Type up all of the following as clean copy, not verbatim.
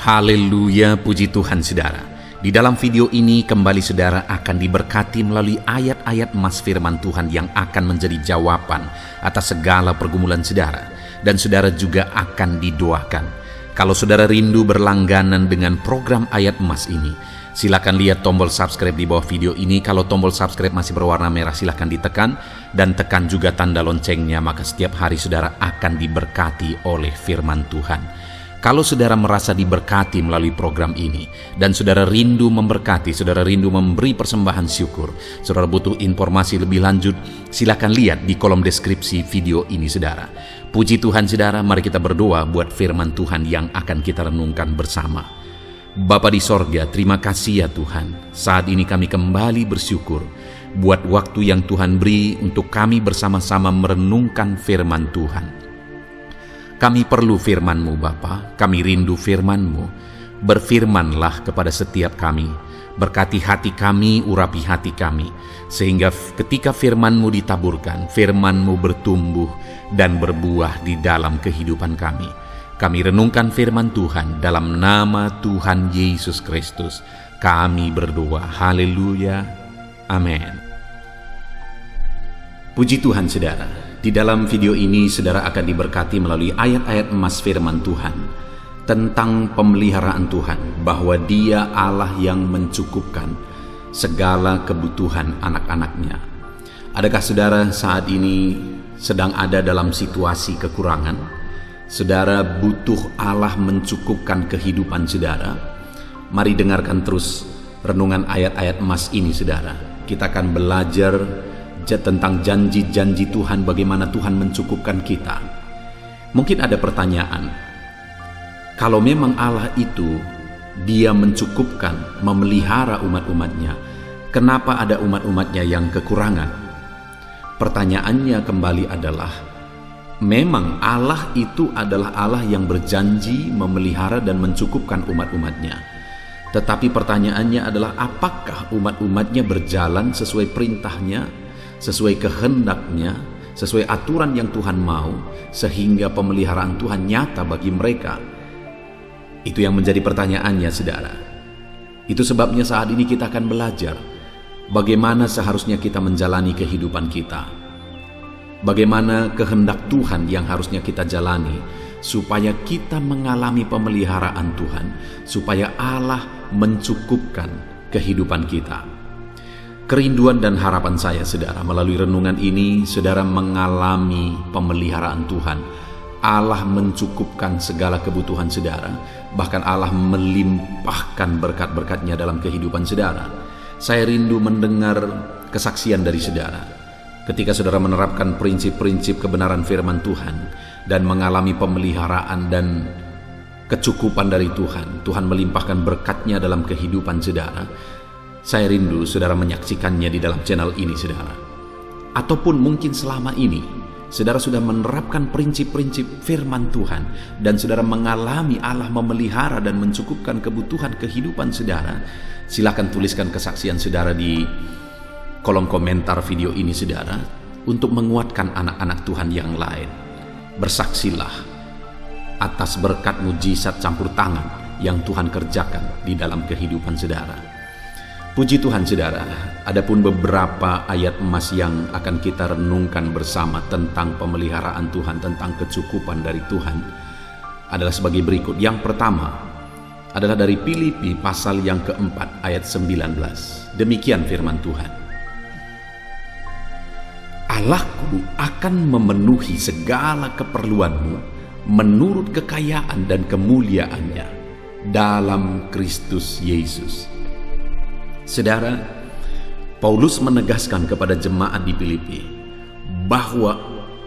Haleluya, puji Tuhan saudara. Di dalam video ini kembali saudara akan diberkati melalui ayat-ayat emas firman Tuhan yang akan menjadi jawaban atas segala pergumulan saudara. Dan saudara juga akan didoakan. Kalau saudara rindu berlangganan dengan program ayat emas ini, silakan lihat tombol subscribe di bawah video ini. Kalau tombol subscribe masih berwarna merah, silakan ditekan. Dan tekan juga tanda loncengnya, maka setiap hari saudara akan diberkati oleh firman Tuhan. Kalau saudara merasa diberkati melalui program ini, dan saudara rindu memberkati, saudara rindu memberi persembahan syukur, saudara butuh informasi lebih lanjut, silakan lihat di kolom deskripsi video ini saudara. Puji Tuhan saudara, mari kita berdoa buat firman Tuhan yang akan kita renungkan bersama. Bapa di sorga, terima kasih ya Tuhan. Saat ini kami kembali bersyukur buat waktu yang Tuhan beri untuk kami bersama-sama merenungkan firman Tuhan. Kami perlu firman-Mu Bapa, kami rindu firman-Mu. Berfirmanlah kepada setiap kami, berkati hati kami, urapi hati kami, sehingga ketika firman-Mu ditaburkan, firman-Mu bertumbuh dan berbuah di dalam kehidupan kami. Kami renungkan firman Tuhan dalam nama Tuhan Yesus Kristus. Kami berdoa, haleluya, amin. Puji Tuhan saudara. Di dalam video ini saudara akan diberkati melalui ayat-ayat emas firman Tuhan tentang pemeliharaan Tuhan, bahwa Dia Allah yang mencukupkan segala kebutuhan anak-anaknya. Adakah saudara saat ini sedang ada dalam situasi kekurangan? Saudara butuh Allah mencukupkan kehidupan saudara? Mari dengarkan terus renungan ayat-ayat emas ini saudara. Kita akan belajar tentang janji-janji Tuhan, bagaimana Tuhan mencukupkan kita. Mungkin ada pertanyaan, kalau memang Allah itu Dia mencukupkan, memelihara umat-umatnya, kenapa ada umat-umatnya yang kekurangan? Pertanyaannya kembali adalah, memang Allah itu adalah Allah yang berjanji memelihara dan mencukupkan umat-umatnya. Tetapi pertanyaannya adalah, apakah umat-umatnya berjalan sesuai perintahnya, sesuai kehendaknya, sesuai aturan yang Tuhan mau, sehingga pemeliharaan Tuhan nyata bagi mereka? Itu yang menjadi pertanyaannya saudara. Itu sebabnya saat ini kita akan belajar bagaimana seharusnya kita menjalani kehidupan kita, bagaimana kehendak Tuhan yang harusnya kita jalani, supaya kita mengalami pemeliharaan Tuhan, supaya Allah mencukupkan kehidupan kita. Kerinduan dan harapan saya saudara, melalui renungan ini saudara mengalami pemeliharaan Tuhan. Allah mencukupkan segala kebutuhan saudara, bahkan Allah melimpahkan berkat-berkatnya dalam kehidupan saudara. Saya rindu mendengar kesaksian dari saudara ketika saudara menerapkan prinsip-prinsip kebenaran firman Tuhan dan mengalami pemeliharaan dan kecukupan dari Tuhan. Tuhan melimpahkan berkatnya dalam kehidupan saudara. Saya rindu saudara menyaksikannya di dalam channel ini saudara. Ataupun mungkin selama ini saudara sudah menerapkan prinsip-prinsip firman Tuhan dan saudara mengalami Allah memelihara dan mencukupkan kebutuhan kehidupan saudara. Silakan tuliskan kesaksian saudara di kolom komentar video ini saudara, untuk menguatkan anak-anak Tuhan yang lain. Bersaksilah atas berkat mujizat campur tangan yang Tuhan kerjakan di dalam kehidupan saudara. Puji Tuhan saudara, adapun beberapa ayat emas yang akan kita renungkan bersama tentang pemeliharaan Tuhan, tentang kecukupan dari Tuhan, adalah sebagai berikut. Yang pertama adalah dari Filipi pasal yang keempat ayat 19. Demikian firman Tuhan. Allahku akan memenuhi segala keperluanmu menurut kekayaan dan kemuliaannya dalam Kristus Yesus. Saudara, Paulus menegaskan kepada jemaat di Filipi bahwa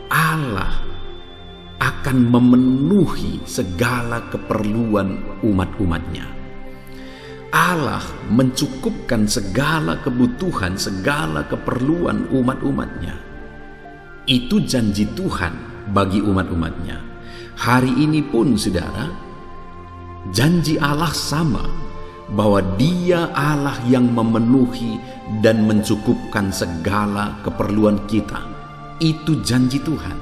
Allah akan memenuhi segala keperluan umat-umatnya. Allah mencukupkan segala kebutuhan, segala keperluan umat-umatnya. Itu janji Tuhan bagi umat-umatnya. Hari ini pun saudara, janji Allah sama, bahwa Dia Allah yang memenuhi dan mencukupkan segala keperluan kita. Itu janji Tuhan.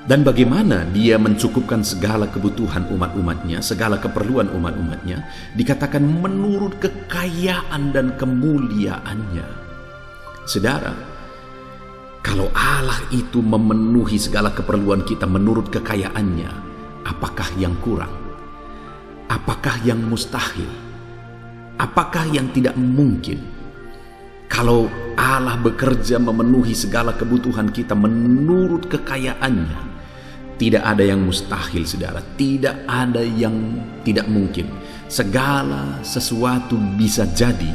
Dan bagaimana dia mencukupkan segala kebutuhan umat-umatnya, segala keperluan umat-umatnya, dikatakan menurut kekayaan dan kemuliaannya. Saudara, kalau Allah itu memenuhi segala keperluan kita menurut kekayaannya, apakah yang kurang? Apakah yang mustahil? Apakah yang tidak mungkin? Kalau Allah bekerja memenuhi segala kebutuhan kita menurut kekayaannya, tidak ada yang mustahil, saudara. Tidak ada yang tidak mungkin. Segala sesuatu bisa jadi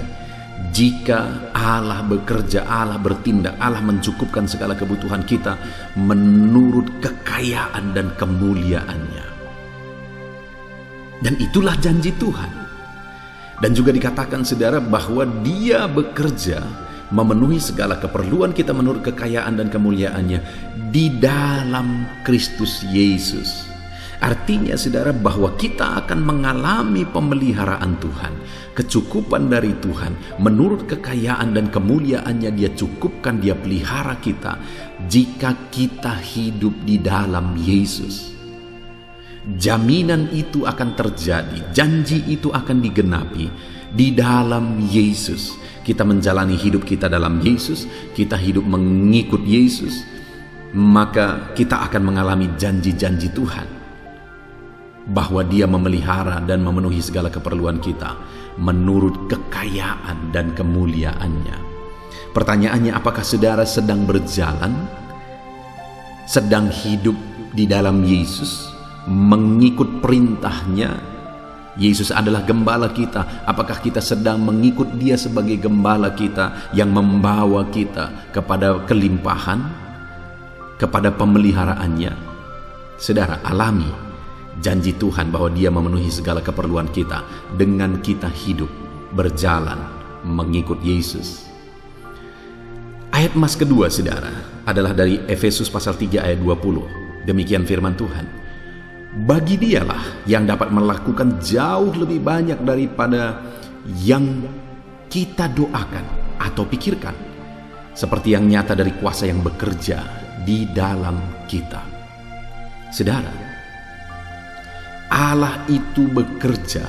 jika Allah bekerja, Allah bertindak, Allah mencukupkan segala kebutuhan kita menurut kekayaan dan kemuliaannya. Dan itulah janji Tuhan. Dan juga dikatakan, saudara, bahwa Dia bekerja memenuhi segala keperluan kita menurut kekayaan dan kemuliaannya di dalam Kristus Yesus. Artinya, saudara, bahwa kita akan mengalami pemeliharaan Tuhan, kecukupan dari Tuhan menurut kekayaan dan kemuliaannya. Dia cukupkan, Dia pelihara kita jika kita hidup di dalam Yesus. Jaminan itu akan terjadi, janji itu akan digenapi di dalam Yesus. Kita menjalani hidup kita dalam Yesus, kita hidup mengikut Yesus, maka kita akan mengalami janji-janji Tuhan bahwa Dia memelihara dan memenuhi segala keperluan kita menurut kekayaan dan kemuliaannya. Pertanyaannya, apakah saudara sedang berjalan, sedang hidup di dalam Yesus, mengikut perintahnya? Yesus adalah gembala kita. Apakah kita sedang mengikut Dia sebagai gembala kita yang membawa kita kepada kelimpahan, kepada pemeliharaannya? Saudara, alami janji Tuhan bahwa Dia memenuhi segala keperluan kita dengan kita hidup, berjalan, mengikut Yesus. Ayat emas kedua, saudara, adalah dari Efesus pasal 3 ayat 20. Demikian firman Tuhan. Bagi Dialah yang dapat melakukan jauh lebih banyak daripada yang kita doakan atau pikirkan, seperti yang nyata dari kuasa yang bekerja di dalam kita. Saudara, Allah itu bekerja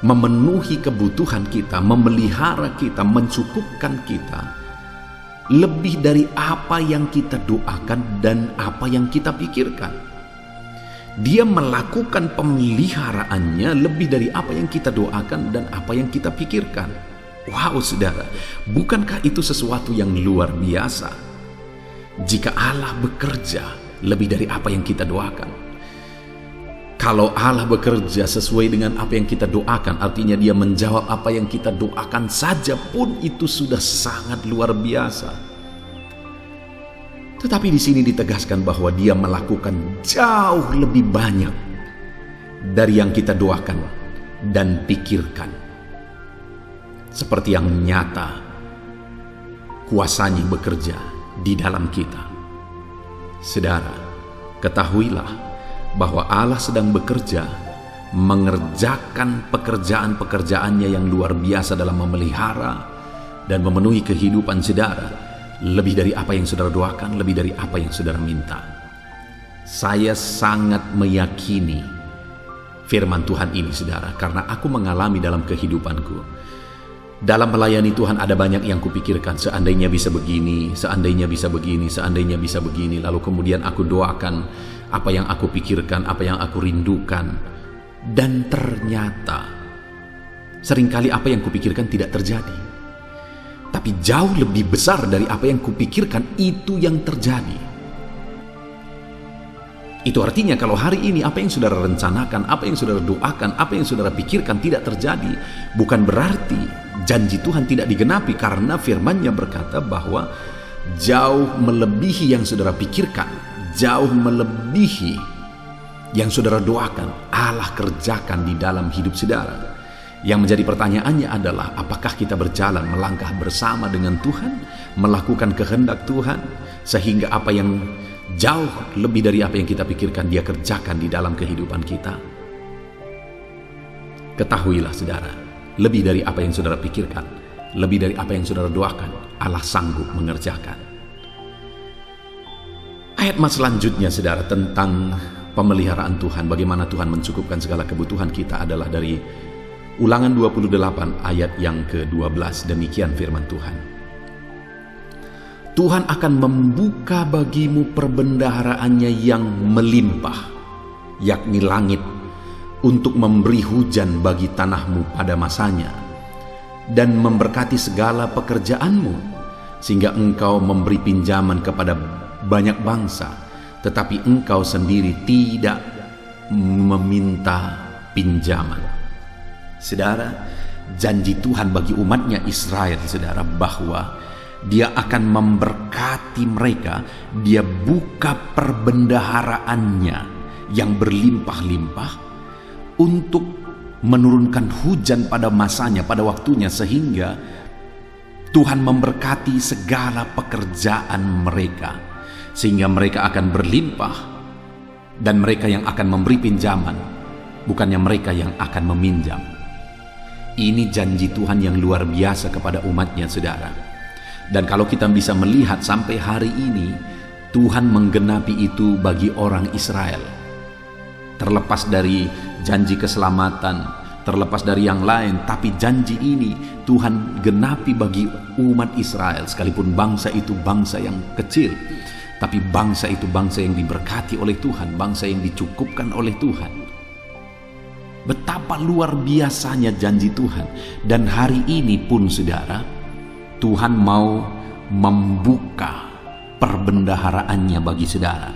memenuhi kebutuhan kita, memelihara kita, mencukupkan kita lebih dari apa yang kita doakan dan apa yang kita pikirkan. Dia melakukan pemeliharaannya lebih dari apa yang kita doakan dan apa yang kita pikirkan. Wow, saudara, bukankah itu sesuatu yang luar biasa? Jika Allah bekerja lebih dari apa yang kita doakan. Kalau Allah bekerja sesuai dengan apa yang kita doakan, artinya Dia menjawab apa yang kita doakan saja pun itu sudah sangat luar biasa. Tetapi di sini ditegaskan bahwa Dia melakukan jauh lebih banyak dari yang kita doakan dan pikirkan. Seperti yang nyata kuasanya bekerja di dalam kita. Saudara, ketahuilah bahwa Allah sedang bekerja mengerjakan pekerjaan-pekerjaannya yang luar biasa dalam memelihara dan memenuhi kehidupan saudara. Lebih dari apa yang saudara doakan, lebih dari apa yang saudara minta. Saya sangat meyakini firman Tuhan ini, saudara, karena aku mengalami dalam kehidupanku. Dalam melayani Tuhan ada banyak yang kupikirkan, seandainya bisa begini, seandainya bisa begini, seandainya bisa begini. Lalu kemudian aku doakan apa yang aku pikirkan, apa yang aku rindukan. Dan ternyata seringkali apa yang kupikirkan tidak terjadi. Tapi jauh lebih besar dari apa yang kupikirkan itu yang terjadi. Itu artinya kalau hari ini apa yang saudara rencanakan, apa yang saudara doakan, apa yang saudara pikirkan tidak terjadi, bukan berarti janji Tuhan tidak digenapi, karena firman-Nya berkata bahwa jauh melebihi yang saudara pikirkan, jauh melebihi yang saudara doakan, Allah kerjakan di dalam hidup saudara. Yang menjadi pertanyaannya adalah, apakah kita berjalan melangkah bersama dengan Tuhan, melakukan kehendak Tuhan, sehingga apa yang jauh lebih dari apa yang kita pikirkan Dia kerjakan di dalam kehidupan kita. Ketahuilah, saudara, lebih dari apa yang saudara pikirkan, lebih dari apa yang saudara doakan, Allah sanggup mengerjakan. Ayat selanjutnya, saudara, tentang pemeliharaan Tuhan, bagaimana Tuhan mencukupkan segala kebutuhan kita, adalah dari Ulangan 28 ayat yang ke-12. Demikian firman Tuhan. Tuhan akan membuka bagimu perbendaharaannya yang melimpah, yakni langit, untuk memberi hujan bagi tanahmu pada masanya, dan memberkati segala pekerjaanmu, sehingga engkau memberi pinjaman kepada banyak bangsa, tetapi engkau sendiri tidak meminta pinjaman. Saudara, janji Tuhan bagi umatnya Israel, saudara, bahwa Dia akan memberkati mereka. Dia buka perbendaharaannya yang berlimpah-limpah untuk menurunkan hujan pada masanya, pada waktunya, sehingga Tuhan memberkati segala pekerjaan mereka, sehingga mereka akan berlimpah, dan mereka yang akan memberi pinjaman, bukannya mereka yang akan meminjam. Ini janji Tuhan yang luar biasa kepada umatnya, saudara. Dan kalau kita bisa melihat sampai hari ini, Tuhan menggenapi itu bagi orang Israel. Terlepas dari janji keselamatan, terlepas dari yang lain, tapi janji ini Tuhan genapi bagi umat Israel. Sekalipun bangsa itu bangsa yang kecil, tapi bangsa itu bangsa yang diberkati oleh Tuhan, bangsa yang dicukupkan oleh Tuhan. Betapa luar biasanya janji Tuhan. Dan hari ini pun, saudara, Tuhan mau membuka perbendaharaannya bagi saudara.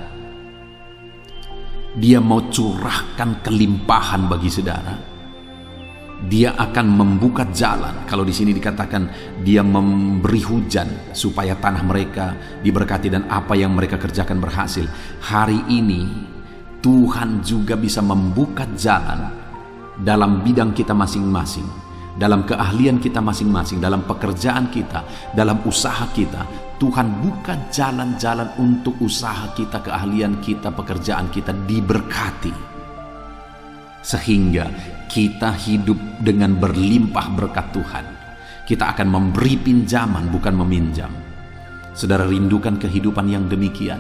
Dia mau curahkan kelimpahan bagi saudara. Dia akan membuka jalan. Kalau di sini dikatakan Dia memberi hujan supaya tanah mereka diberkati dan apa yang mereka kerjakan berhasil. Hari ini Tuhan juga bisa membuka jalan dalam bidang kita masing-masing, dalam keahlian kita masing-masing, dalam pekerjaan kita, dalam usaha kita. Tuhan buka jalan-jalan untuk usaha kita, keahlian kita, pekerjaan kita diberkati, sehingga kita hidup dengan berlimpah berkat Tuhan. Kita akan memberi pinjaman, bukan meminjam. Saudara rindukan kehidupan yang demikian?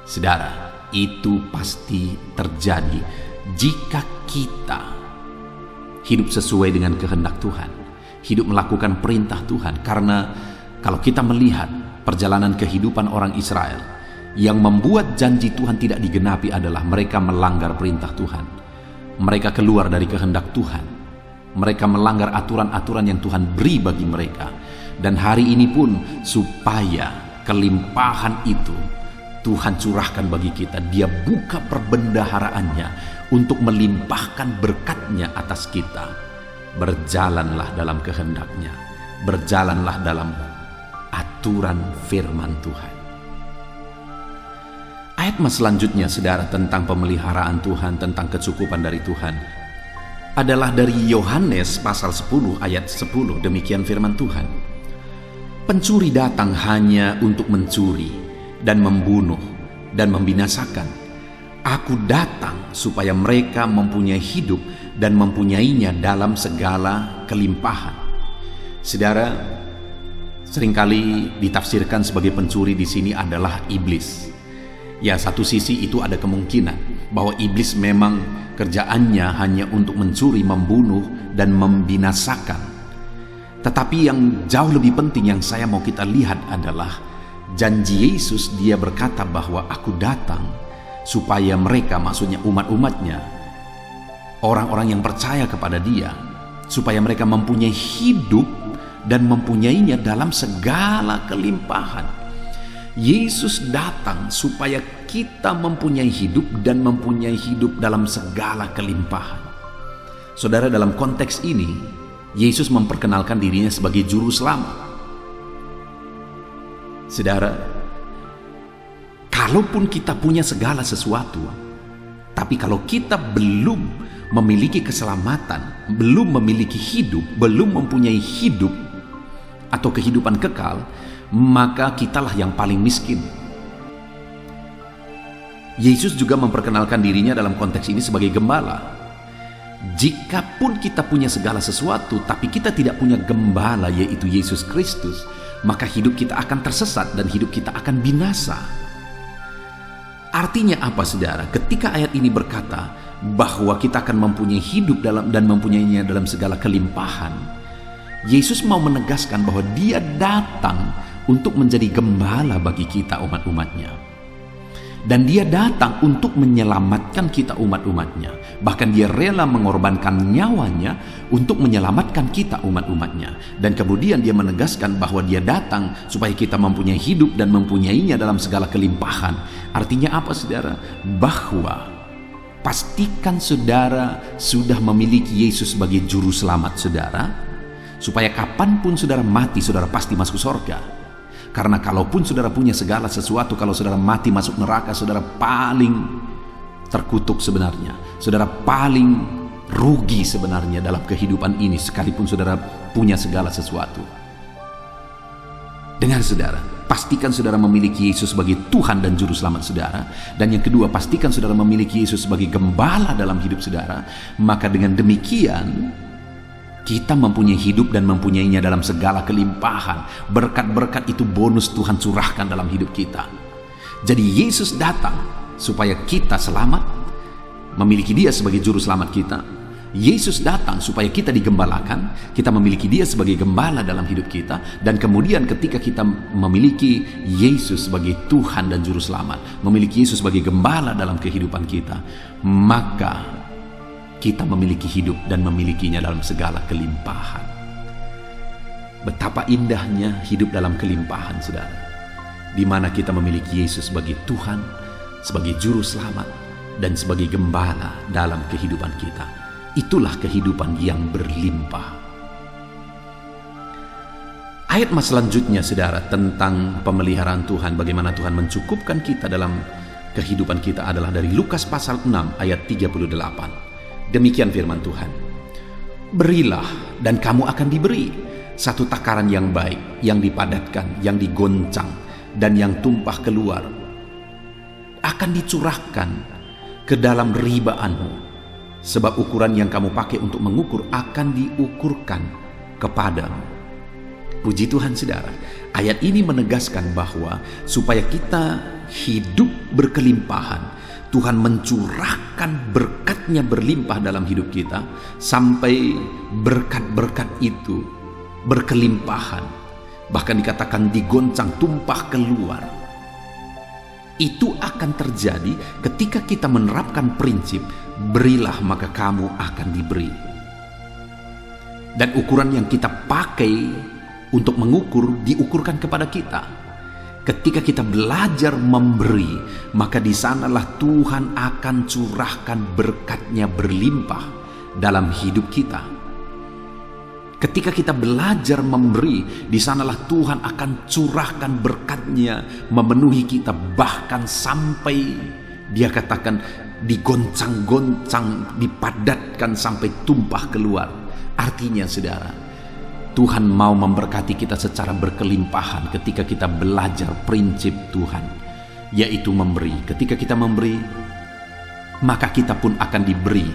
Saudara, itu pasti terjadi jika kita hidup sesuai dengan kehendak Tuhan, hidup melakukan perintah Tuhan. Karena kalau kita melihat perjalanan kehidupan orang Israel, yang membuat janji Tuhan tidak digenapi adalah mereka melanggar perintah Tuhan. Mereka keluar dari kehendak Tuhan. Mereka melanggar aturan-aturan yang Tuhan beri bagi mereka. Dan hari ini pun, supaya kelimpahan itu Tuhan curahkan bagi kita, Dia buka perbendaharaannya untuk melimpahkan berkat-Nya atas kita. Berjalanlah dalam kehendak-Nya, berjalanlah dalam aturan firman Tuhan. Ayat selanjutnya, saudara, tentang pemeliharaan Tuhan, tentang kecukupan dari Tuhan, adalah dari Yohanes pasal 10 ayat 10. Demikian firman Tuhan. Pencuri datang hanya untuk mencuri dan membunuh dan membinasakan. Aku datang supaya mereka mempunyai hidup dan mempunyainya dalam segala kelimpahan. Saudara, seringkali ditafsirkan sebagai pencuri di sini adalah iblis. Ya, satu sisi itu ada kemungkinan bahwa iblis memang kerjaannya hanya untuk mencuri, membunuh dan membinasakan. Tetapi yang jauh lebih penting yang saya mau kita lihat adalah janji Yesus. Dia berkata bahwa aku datang supaya mereka, maksudnya umat-umatnya, orang-orang yang percaya kepada Dia, supaya mereka mempunyai hidup dan mempunyainya dalam segala kelimpahan. Yesus datang supaya kita mempunyai hidup dan mempunyai hidup dalam segala kelimpahan. Saudara, dalam konteks ini Yesus memperkenalkan dirinya sebagai juru selamat. Saudara, kalaupun kita punya segala sesuatu, tapi kalau kita belum memiliki keselamatan, belum memiliki hidup, belum mempunyai hidup atau kehidupan kekal, maka kitalah yang paling miskin. Yesus juga memperkenalkan dirinya dalam konteks ini sebagai gembala. Jikapun kita punya segala sesuatu, tapi kita tidak punya gembala, yaitu Yesus Kristus, maka hidup kita akan tersesat dan hidup kita akan binasa. Artinya apa, saudara? Ketika ayat ini berkata bahwa kita akan mempunyai hidup dan mempunyainya dalam segala kelimpahan, Yesus mau menegaskan bahwa Dia datang untuk menjadi gembala bagi kita umat-umatnya. Dan Dia datang untuk menyelamatkan kita umat-umatnya. Bahkan Dia rela mengorbankan nyawanya untuk menyelamatkan kita umat-umatnya. Dan kemudian Dia menegaskan bahwa Dia datang supaya kita mempunyai hidup dan mempunyainya dalam segala kelimpahan. Artinya apa, saudara? Bahwa pastikan saudara sudah memiliki Yesus sebagai juru selamat saudara, supaya kapanpun saudara mati, saudara pasti masuk surga. Karena kalaupun saudara punya segala sesuatu, kalau saudara mati masuk neraka, saudara paling terkutuk sebenarnya. Saudara paling rugi sebenarnya dalam kehidupan ini, sekalipun saudara punya segala sesuatu. Dengar saudara, pastikan saudara memiliki Yesus sebagai Tuhan dan Juru Selamat saudara. Dan yang kedua, pastikan saudara memiliki Yesus sebagai gembala dalam hidup saudara. Maka dengan demikian, kita mempunyai hidup dan mempunyainya dalam segala kelimpahan. Berkat-berkat itu bonus Tuhan curahkan dalam hidup kita. Jadi Yesus datang supaya kita selamat, memiliki Dia sebagai juru selamat kita. Yesus datang supaya kita digembalakan, kita memiliki Dia sebagai gembala dalam hidup kita. Dan kemudian ketika kita memiliki Yesus sebagai Tuhan dan juru selamat, memiliki Yesus sebagai gembala dalam kehidupan kita, maka kita memiliki hidup dan memilikinya dalam segala kelimpahan. Betapa indahnya hidup dalam kelimpahan, saudara, di mana kita memiliki Yesus sebagai Tuhan, sebagai juru selamat, dan sebagai gembala dalam kehidupan kita. Itulah kehidupan yang berlimpah. Ayat mas selanjutnya, saudara, tentang pemeliharaan Tuhan, bagaimana Tuhan mencukupkan kita dalam kehidupan kita, adalah dari Lukas pasal 6 ayat 38. Demikian firman Tuhan. Berilah dan kamu akan diberi, satu takaran yang baik, yang dipadatkan, yang digoncang, dan yang tumpah keluar, akan dicurahkan ke dalam ribaanmu. Sebab ukuran yang kamu pakai untuk mengukur akan diukurkan kepadamu. Puji Tuhan, saudara. Ayat ini menegaskan bahwa supaya kita hidup berkelimpahan, Tuhan mencurahkan berkat-Nya berlimpah dalam hidup kita, sampai berkat-berkat itu berkelimpahan. Bahkan dikatakan digoncang, tumpah keluar. Itu akan terjadi ketika kita menerapkan prinsip, berilah maka kamu akan diberi. Dan ukuran yang kita pakai untuk mengukur, diukurkan kepada kita. Ketika kita belajar memberi, maka di sanalah Tuhan akan curahkan berkat-Nya berlimpah dalam hidup kita. Ketika kita belajar memberi, di sanalah Tuhan akan curahkan berkat-Nya memenuhi kita, bahkan sampai Dia katakan digoncang-goncang, dipadatkan sampai tumpah keluar. Artinya, saudara, Tuhan mau memberkati kita secara berkelimpahan ketika kita belajar prinsip Tuhan, yaitu memberi. Ketika kita memberi, maka kita pun akan diberi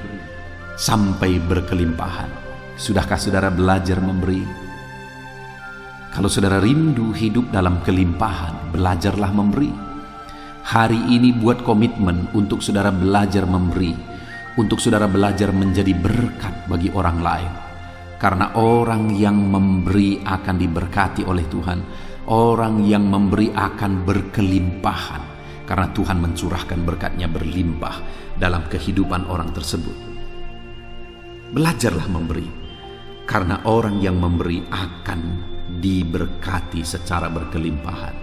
sampai berkelimpahan. Sudahkah saudara belajar memberi? Kalau saudara rindu hidup dalam kelimpahan, belajarlah memberi. Hari ini buat komitmen untuk saudara belajar memberi, untuk saudara belajar menjadi berkat bagi orang lain. Karena orang yang memberi akan diberkati oleh Tuhan. Orang yang memberi akan berkelimpahan, karena Tuhan mencurahkan berkat-Nya berlimpah dalam kehidupan orang tersebut. Belajarlah memberi, karena orang yang memberi akan diberkati secara berkelimpahan.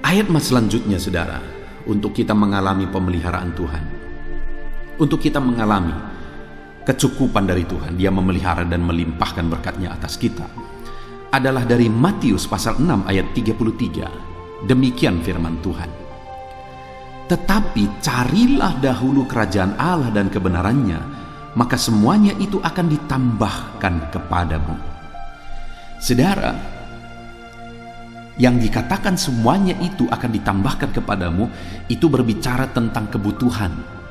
Ayat mas selanjutnya, saudara, untuk kita mengalami pemeliharaan Tuhan, untuk kita mengalami kecukupan dari Tuhan, Dia memelihara dan melimpahkan berkat-Nya atas kita, adalah dari Matius pasal 6 ayat 33. Demikian firman Tuhan. Tetapi carilah dahulu kerajaan Allah dan kebenaran-Nya, maka semuanya itu akan ditambahkan kepadamu. Saudara, yang dikatakan semuanya itu akan ditambahkan kepadamu, itu berbicara tentang kebutuhan.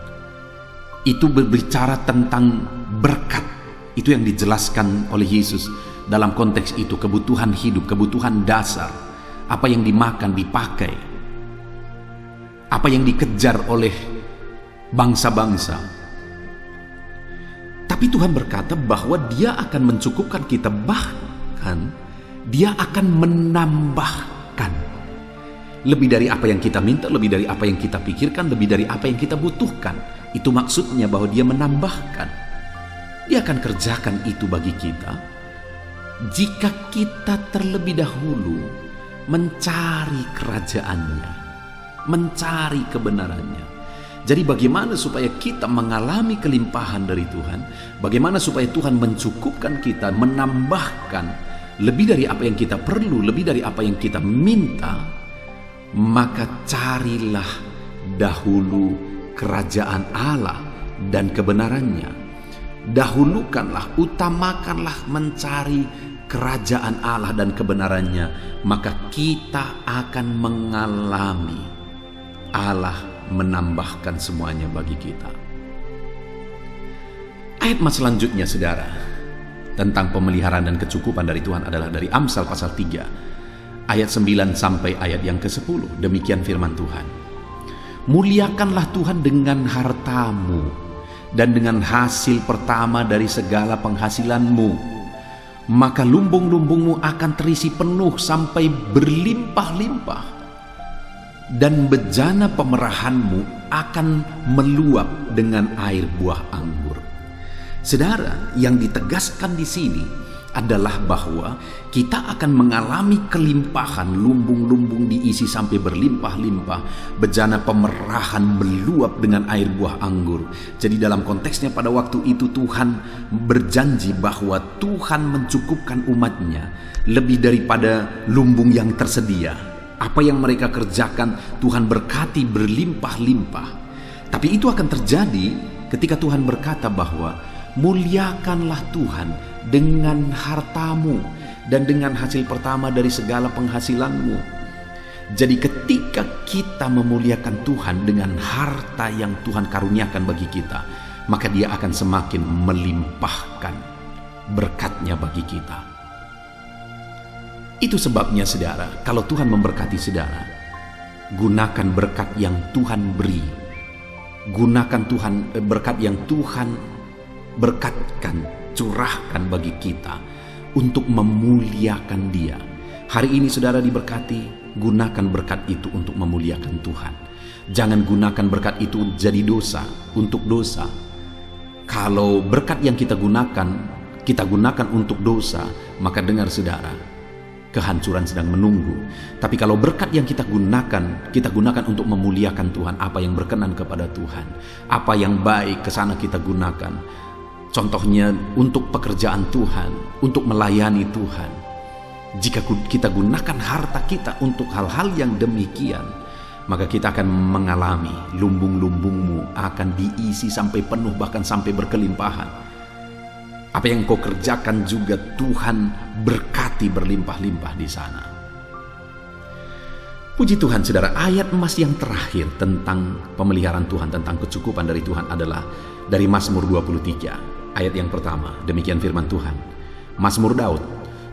Itu berbicara tentang berkat. Itu yang dijelaskan oleh Yesus dalam konteks itu, kebutuhan hidup, kebutuhan dasar, apa yang dimakan, dipakai. apa yang dikejar oleh bangsa-bangsa. Tapi Tuhan berkata bahwa Dia akan mencukupkan kita, bahkan Dia akan menambahkan lebih dari apa yang kita minta, lebih dari apa yang kita pikirkan, lebih dari apa yang kita butuhkan. Itu maksudnya bahwa Dia menambahkan. Dia akan kerjakan itu bagi kita jika kita terlebih dahulu mencari kerajaan-Nya, mencari kebenarannya. Jadi bagaimana supaya kita mengalami kelimpahan dari Tuhan? Bagaimana supaya Tuhan mencukupkan kita, menambahkan lebih dari apa yang kita perlu, lebih dari apa yang kita minta? Maka carilah dahulu kerajaan Allah dan kebenarannya. Dahulukanlah, utamakanlah mencari kerajaan Allah dan kebenarannya, maka kita akan mengalami Allah menambahkan semuanya bagi kita. Ayat selanjutnya, saudara, tentang pemeliharaan dan kecukupan dari Tuhan adalah dari Amsal pasal 3 ayat 9 sampai ayat yang ke-10. Demikian firman Tuhan. Muliakanlah Tuhan dengan hartamu dan dengan hasil pertama dari segala penghasilanmu, maka lumbung-lumbungmu akan terisi penuh sampai berlimpah-limpah, dan bejana pemerahanmu akan meluap dengan air buah anggur. Saudara, yang ditegaskan di sini adalah bahwa kita akan mengalami kelimpahan, lumbung-lumbung diisi sampai berlimpah-limpah, bejana pemerahan meluap dengan air buah anggur. Jadi dalam konteksnya pada waktu itu Tuhan berjanji bahwa Tuhan mencukupkan umatnya lebih daripada lumbung yang tersedia. Apa yang mereka kerjakan Tuhan berkati berlimpah-limpah. Tapi itu akan terjadi ketika Tuhan berkata bahwa muliakanlah Tuhan dengan hartamu dan dengan hasil pertama dari segala penghasilanmu. Jadi ketika kita memuliakan Tuhan dengan harta yang Tuhan karuniakan bagi kita, maka Dia akan semakin melimpahkan berkat-Nya bagi kita. Itu sebabnya, saudara, kalau Tuhan memberkati saudara, gunakan berkat yang Tuhan beri. Gunakan berkat yang Tuhan berkatkan, curahkan bagi kita untuk memuliakan Dia. Hari ini saudara diberkati, gunakan berkat itu untuk memuliakan Tuhan. Jangan gunakan berkat itu jadi dosa, untuk dosa. Kalau berkat yang kita gunakan untuk dosa, maka dengar saudara, kehancuran sedang menunggu. Tapi kalau berkat yang kita gunakan untuk memuliakan Tuhan, apa yang berkenan kepada Tuhan, apa yang baik, ke sana kita gunakan. Contohnya untuk pekerjaan Tuhan, untuk melayani Tuhan. Jika kita gunakan harta kita untuk hal-hal yang demikian, maka kita akan mengalami lumbung-lumbungmu akan diisi sampai penuh, bahkan sampai berkelimpahan. Apa yang kau kerjakan juga Tuhan berkati berlimpah-limpah di sana. Puji Tuhan, saudara. Ayat emas yang terakhir tentang pemeliharaan Tuhan, tentang kecukupan dari Tuhan adalah dari Mazmur 23 ayat yang pertama. Demikian firman Tuhan. Mazmur Daud,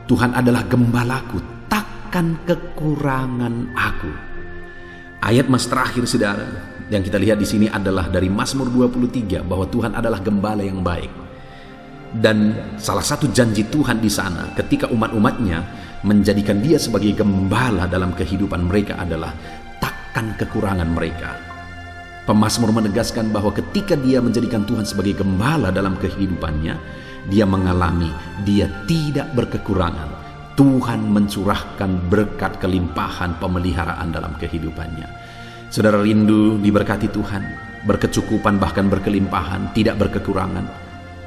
Tuhan adalah gembalaku, takkan kekurangan aku. Ayat emas terakhir, saudara, yang kita lihat di sini adalah dari Mazmur 23 bahwa Tuhan adalah gembala yang baik. Dan salah satu janji Tuhan di sana ketika umat-umatnya menjadikan Dia sebagai gembala dalam kehidupan mereka adalah takkan kekurangan mereka. Pemazmur menegaskan bahwa ketika dia menjadikan Tuhan sebagai gembala dalam kehidupannya, dia mengalami dia tidak berkekurangan. Tuhan mencurahkan berkat kelimpahan pemeliharaan dalam kehidupannya. Saudara rindu diberkati Tuhan, berkecukupan bahkan berkelimpahan, tidak berkekurangan.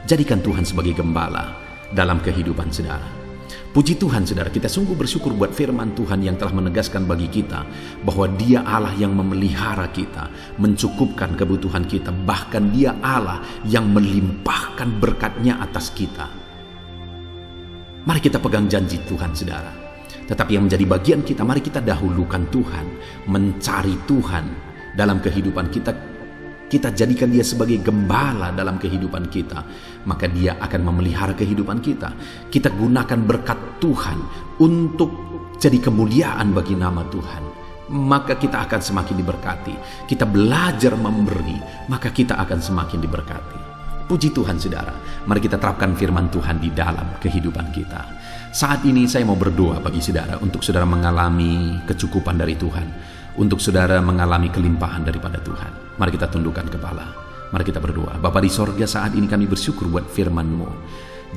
Jadikan Tuhan sebagai gembala dalam kehidupan saudara. Puji Tuhan, saudara, kita sungguh bersyukur buat firman Tuhan yang telah menegaskan bagi kita bahwa Dia Allah yang memelihara kita, mencukupkan kebutuhan kita, bahkan Dia Allah yang melimpahkan berkat-Nya atas kita. Mari kita pegang janji Tuhan, saudara. Tetapi yang menjadi bagian kita, mari kita dahulukan Tuhan, mencari Tuhan dalam kehidupan kita. Kita jadikan Dia sebagai gembala dalam kehidupan kita, maka Dia akan memelihara kehidupan kita. Kita gunakan berkat Tuhan untuk jadi kemuliaan bagi nama Tuhan. maka kita akan semakin diberkati. Kita belajar memberi, maka kita akan semakin diberkati. Puji Tuhan saudara, mari kita terapkan firman Tuhan di dalam kehidupan kita. Saat ini saya mau berdoa bagi saudara, untuk saudara mengalami kecukupan dari Tuhan, untuk saudara mengalami kelimpahan daripada Tuhan. Mari kita tundukkan kepala, mari kita berdoa. Bapa di sorga, saat ini kami bersyukur buat firman-Mu.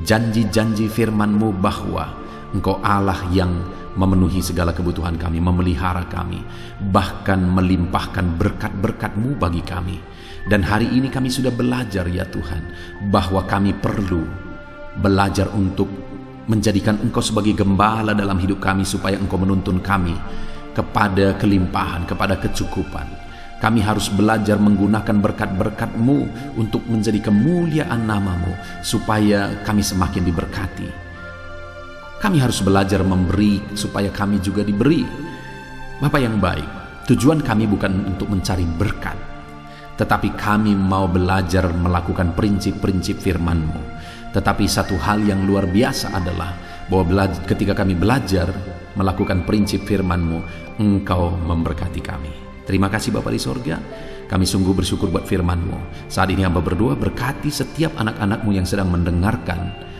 Janji-janji firman-Mu bahwa Engkau Allah yang memenuhi segala kebutuhan kami, memelihara kami, bahkan melimpahkan berkat-berkat-Mu bagi kami. Dan hari ini kami sudah belajar ya Tuhan, bahwa kami perlu belajar untuk menjadikan Engkau sebagai gembala dalam hidup kami, supaya Engkau menuntun kami kepada kelimpahan, kepada kecukupan. Kami harus belajar menggunakan berkat-berkat-Mu untuk menjadi kemuliaan nama-Mu, supaya kami semakin diberkati. Kami harus belajar memberi, supaya kami juga diberi. Bapa yang baik, tujuan kami bukan untuk mencari berkat, tetapi kami mau belajar melakukan prinsip-prinsip firman-Mu. Tetapi satu hal yang luar biasa adalah bahwa ketika kami belajar melakukan prinsip firman-Mu, Engkau memberkati kami. Terima kasih Bapa di sorga, kami sungguh bersyukur buat firman-Mu. Saat ini hamba berdoa, berkati setiap anak-anak-Mu yang sedang mendengarkan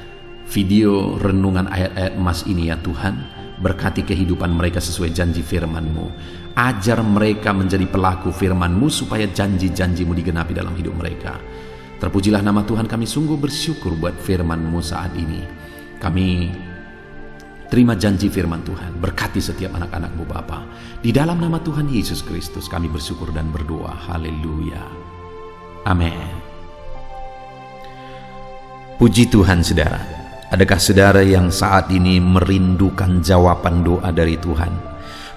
video renungan ayat-ayat emas ini ya Tuhan. Berkati kehidupan mereka sesuai janji firman-Mu. Ajar mereka menjadi pelaku firman-Mu, supaya janji-janji-Mu digenapi dalam hidup mereka. Terpujilah nama Tuhan, kami sungguh bersyukur buat firman-Mu saat ini. Kami terima janji firman Tuhan. Berkati setiap anak-anak-Mu Bapa. Di dalam nama Tuhan Yesus Kristus kami bersyukur dan berdoa. Haleluya. Amin. Puji Tuhan saudara. Adakah saudara yang saat ini merindukan jawaban doa dari Tuhan?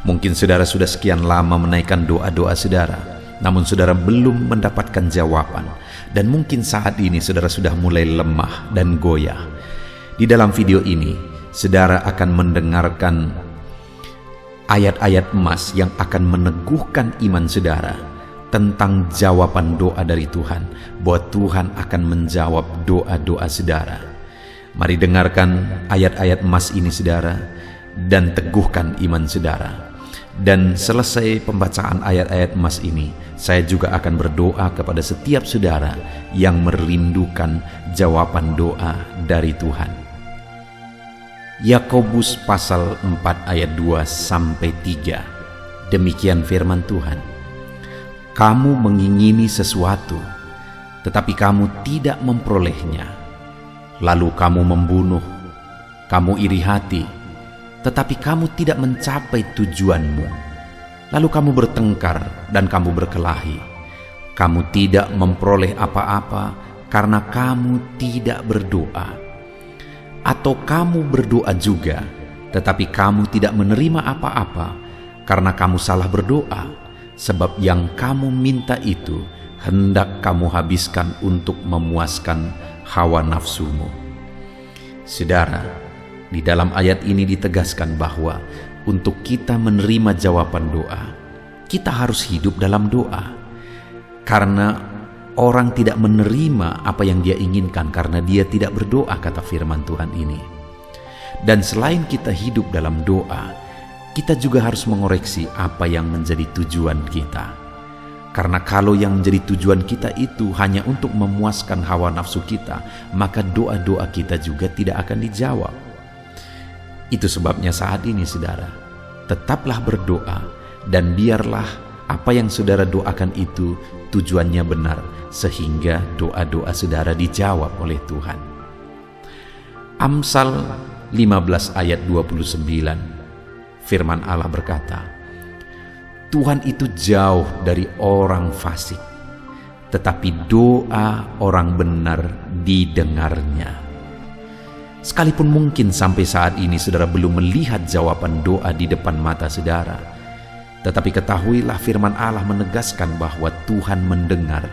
Mungkin saudara sudah sekian lama menaikkan doa-doa saudara, namun saudara belum mendapatkan jawaban. Dan mungkin saat ini saudara sudah mulai lemah dan goyah. Di dalam video ini, saudara akan mendengarkan ayat-ayat emas yang akan meneguhkan iman saudara tentang jawaban doa dari Tuhan, bahwa Tuhan akan menjawab doa-doa saudara. Mari dengarkan ayat-ayat emas ini saudara, dan teguhkan iman saudara. Dan selesai pembacaan ayat-ayat emas ini, saya juga akan berdoa kepada setiap saudara yang merindukan jawaban doa dari Tuhan. Yakobus pasal 4 ayat 2-3. Demikian firman Tuhan. Kamu mengingini sesuatu, tetapi kamu tidak memperolehnya. Lalu kamu membunuh, kamu iri hati, tetapi kamu tidak mencapai tujuanmu. Lalu kamu bertengkar dan kamu berkelahi. Kamu tidak memperoleh apa-apa karena kamu tidak berdoa. Atau kamu berdoa juga, tetapi kamu tidak menerima apa-apa karena kamu salah berdoa, sebab yang kamu minta itu hendak kamu habiskan untuk memuaskan hawa nafsumu. Saudara, di dalam ayat ini ditegaskan bahwa untuk kita menerima jawaban doa, kita harus hidup dalam doa. Karena orang tidak menerima apa yang dia inginkan karena dia tidak berdoa, kata firman Tuhan ini. Dan selain kita hidup dalam doa, kita juga harus mengoreksi apa yang menjadi tujuan kita. Karena kalau yang menjadi tujuan kita itu hanya untuk memuaskan hawa nafsu kita, maka doa-doa kita juga tidak akan dijawab. Itu sebabnya saat ini saudara, tetaplah berdoa, dan biarlah apa yang saudara doakan itu tujuannya benar, sehingga doa-doa saudara dijawab oleh Tuhan. Amsal 15 ayat 29, firman Allah berkata, Tuhan itu jauh dari orang fasik, tetapi doa orang benar didengarnya. Sekalipun mungkin sampai saat ini saudara belum melihat jawaban doa di depan mata saudara, tetapi ketahuilah firman Allah menegaskan bahwa Tuhan mendengar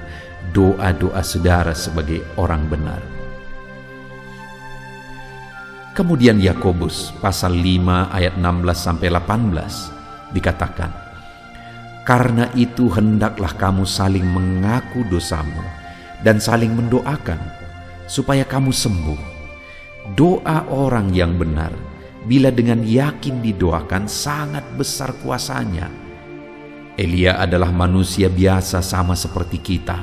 doa-doa saudara sebagai orang benar. Kemudian Yakobus pasal 5 ayat 16-18 dikatakan, karena itu hendaklah kamu saling mengaku dosamu dan saling mendoakan supaya kamu sembuh. Doa orang yang benar bila dengan yakin didoakan sangat besar kuasanya Elia adalah manusia biasa sama seperti kita,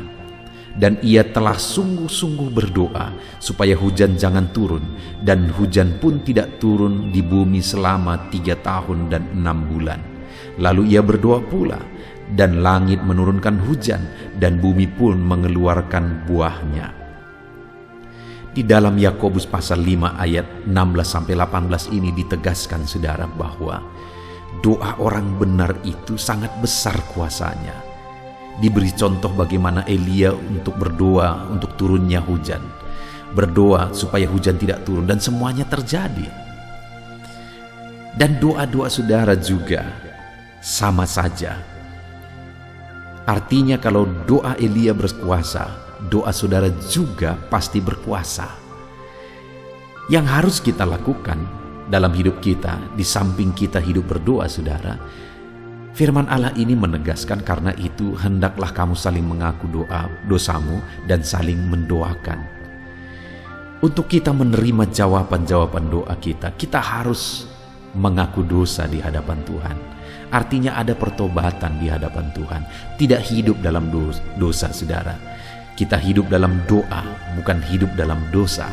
dan ia telah sungguh-sungguh berdoa supaya hujan jangan turun, dan hujan pun tidak turun di bumi selama 3 tahun dan 6 bulan. Lalu ia berdoa pula, dan langit menurunkan hujan, dan bumi pun mengeluarkan buahnya. Di dalam Yakobus pasal 5 ayat 16-18 ini ditegaskan saudara bahwa doa orang benar itu sangat besar kuasanya. Diberi contoh bagaimana Elia untuk berdoa untuk turunnya hujan, berdoa supaya hujan tidak turun, dan semuanya terjadi. Dan doa-doa saudara juga sama saja. Artinya kalau doa Elia berkuasa, doa saudara juga pasti berkuasa. Yang harus kita lakukan dalam hidup kita, di samping kita hidup berdoa saudara, firman Allah ini menegaskan, karena itu hendaklah kamu saling mengaku dosamu dan saling mendoakan. Untuk kita menerima jawaban-jawaban doa kita, kita harus mengaku dosa di hadapan Tuhan. Artinya ada pertobatan di hadapan Tuhan. Tidak hidup dalam dosa saudara. Kita hidup dalam doa, bukan hidup dalam dosa.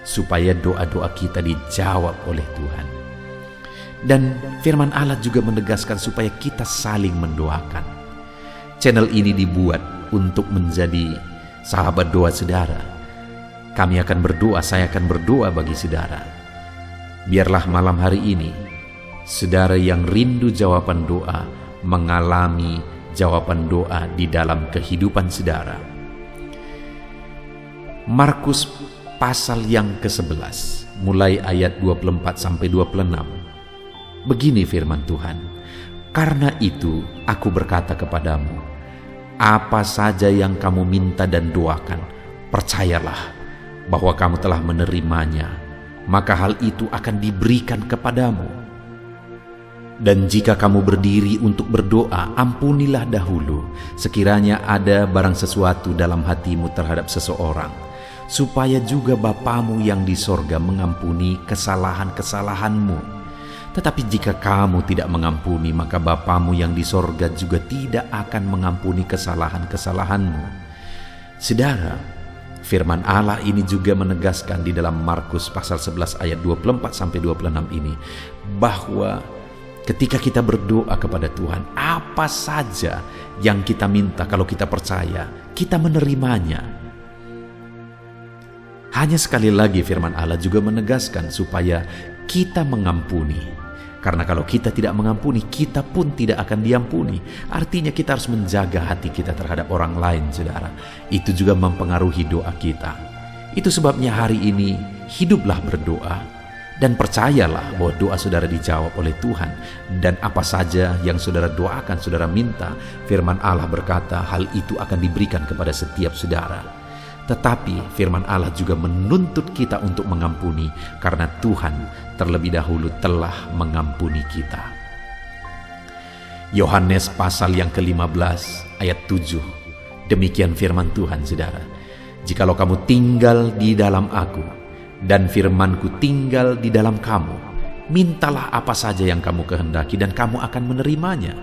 Supaya doa-doa kita dijawab oleh Tuhan. Dan firman Allah juga menegaskan supaya kita saling mendoakan. Channel ini dibuat untuk menjadi sahabat doa saudara. Kami akan berdoa, saya akan berdoa bagi saudara. Biarlah malam hari ini, saudara yang rindu jawaban doa, mengalami jawaban doa di dalam kehidupan saudara. Markus pasal yang ke-11, mulai ayat 24-26. Begini firman Tuhan, "Karena itu aku berkata kepadamu, apa saja yang kamu minta dan doakan, percayalah bahwa kamu telah menerimanya, maka hal itu akan diberikan kepadamu. Dan jika kamu berdiri untuk berdoa, ampunilah dahulu sekiranya ada barang sesuatu dalam hatimu terhadap seseorang, supaya juga Bapamu yang di sorga mengampuni kesalahan-kesalahanmu. Tetapi jika kamu tidak mengampuni, maka Bapamu yang di sorga juga tidak akan mengampuni kesalahan-kesalahanmu." Saudara, firman Allah ini juga menegaskan di dalam Markus pasal 11 ayat 24-26 ini, bahwa ketika kita berdoa kepada Tuhan, apa saja yang kita minta, kalau kita percaya, kita menerimanya. Hanya sekali lagi firman Allah juga menegaskan supaya kita mengampuni. Karena kalau kita tidak mengampuni, kita pun tidak akan diampuni. Artinya kita harus menjaga hati kita terhadap orang lain, saudara. Itu juga mempengaruhi doa kita. Itu sebabnya hari ini hiduplah berdoa, dan percayalah bahwa doa saudara dijawab oleh Tuhan. Dan apa saja yang saudara doakan, saudara minta, firman Allah berkata hal itu akan diberikan kepada setiap saudara. Tetapi firman Allah juga menuntut kita untuk mengampuni, karena Tuhan terlebih dahulu telah mengampuni kita. Yohanes pasal yang ke-15 ayat 7. Demikian firman Tuhan saudara, "Jikalau kamu tinggal di dalam aku, dan firmanku tinggal di dalam kamu, mintalah apa saja yang kamu kehendaki dan kamu akan menerimanya."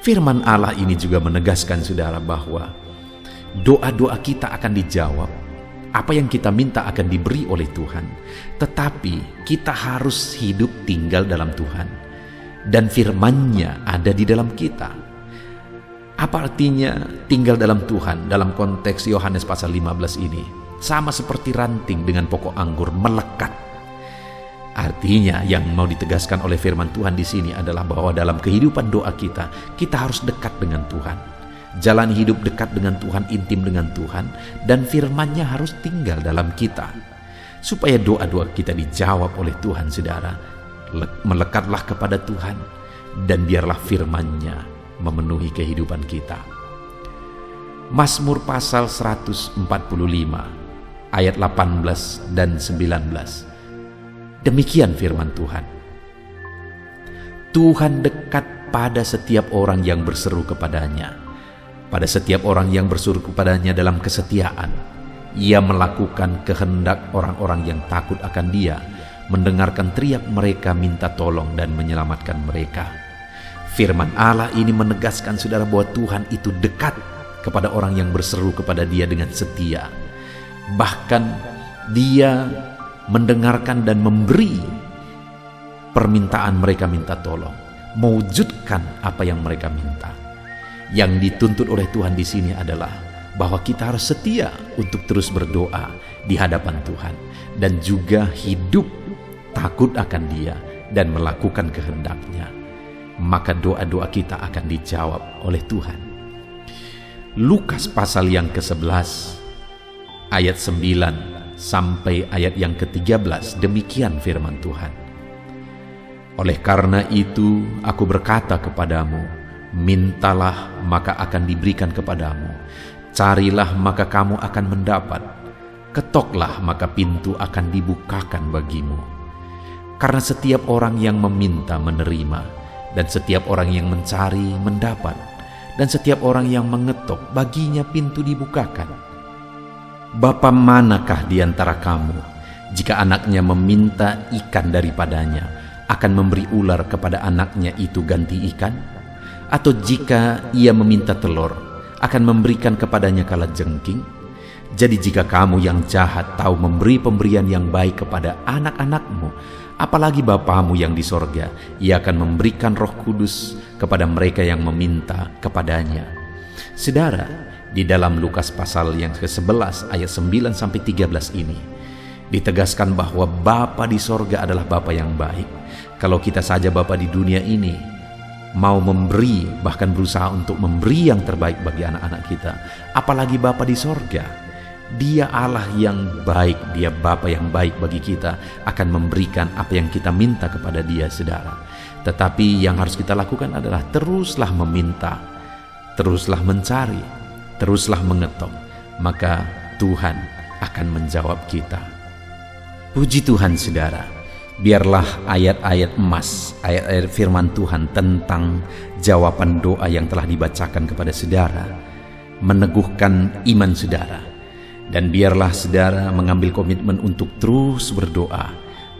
Firman Allah ini juga menegaskan saudara bahwa doa-doa kita akan dijawab, apa yang kita minta akan diberi oleh Tuhan. Tetapi kita harus hidup tinggal dalam Tuhan, dan firman-Nya ada di dalam kita. Apa artinya tinggal dalam Tuhan dalam konteks Yohanes pasal 15 ini? Sama seperti ranting dengan pokok anggur melekat. Artinya yang mau ditegaskan oleh firman Tuhan di sini adalah bahwa dalam kehidupan doa kita, kita harus dekat dengan Tuhan. Jalani hidup dekat dengan Tuhan, intim dengan Tuhan, dan firman-Nya harus tinggal dalam kita. Supaya doa-doa kita dijawab oleh Tuhan, saudara, melekatlah kepada Tuhan, dan biarlah firman-Nya memenuhi kehidupan kita. Mazmur pasal 145 ayat 18 dan 19. Demikian firman Tuhan, "Tuhan dekat pada setiap orang yang berseru kepadanya. Pada setiap orang yang berseru kepadanya dalam kesetiaan, Ia melakukan kehendak orang-orang yang takut akan Dia, mendengarkan teriak mereka minta tolong dan menyelamatkan mereka." Firman Allah ini menegaskan saudara bahwa Tuhan itu dekat kepada orang yang berseru kepada Dia dengan setia. Bahkan Dia mendengarkan dan memberi permintaan mereka minta tolong, mewujudkan apa yang mereka minta. Yang dituntut oleh Tuhan di sini adalah bahwa kita harus setia untuk terus berdoa di hadapan Tuhan dan juga hidup takut akan Dia dan melakukan kehendak-Nya. Maka doa-doa kita akan dijawab oleh Tuhan. Lukas pasal yang ke-11 ayat 9 sampai ayat yang ke-13, demikian firman Tuhan. Oleh karena itu aku berkata kepadamu, mintalah maka akan diberikan kepadamu, carilah maka kamu akan mendapat, ketoklah maka pintu akan dibukakan bagimu. Karena setiap orang yang meminta menerima, dan setiap orang yang mencari mendapat, dan setiap orang yang mengetok baginya pintu dibukakan. Bapa manakah di antara kamu, jika anaknya meminta ikan daripadanya, akan memberi ular kepada anaknya itu ganti ikan? Atau jika ia meminta telur, akan memberikan kepadanya kalajengking? Jadi jika kamu yang jahat tahu memberi pemberian yang baik kepada anak-anakmu, apalagi Bapamu yang di sorga, Ia akan memberikan Roh Kudus kepada mereka yang meminta kepadanya. Saudara, di dalam Lukas pasal yang ke-11 ayat 9 sampai 13 ini ditegaskan bahwa Bapa di sorga adalah Bapa yang baik. Kalau kita saja Bapa di dunia ini mau memberi, bahkan berusaha untuk memberi yang terbaik bagi anak-anak kita, apalagi Bapa di sorga. Dia Allah yang baik, Dia Bapa yang baik bagi kita, akan memberikan apa yang kita minta kepada Dia, saudara. Tetapi yang harus kita lakukan adalah teruslah meminta, teruslah mencari, teruslah mengetok, maka Tuhan akan menjawab kita. Puji Tuhan, saudara. Biarlah ayat-ayat emas, ayat-ayat firman Tuhan tentang jawaban doa yang telah dibacakan kepada saudara meneguhkan iman saudara. Dan biarlah saudara mengambil komitmen untuk terus berdoa,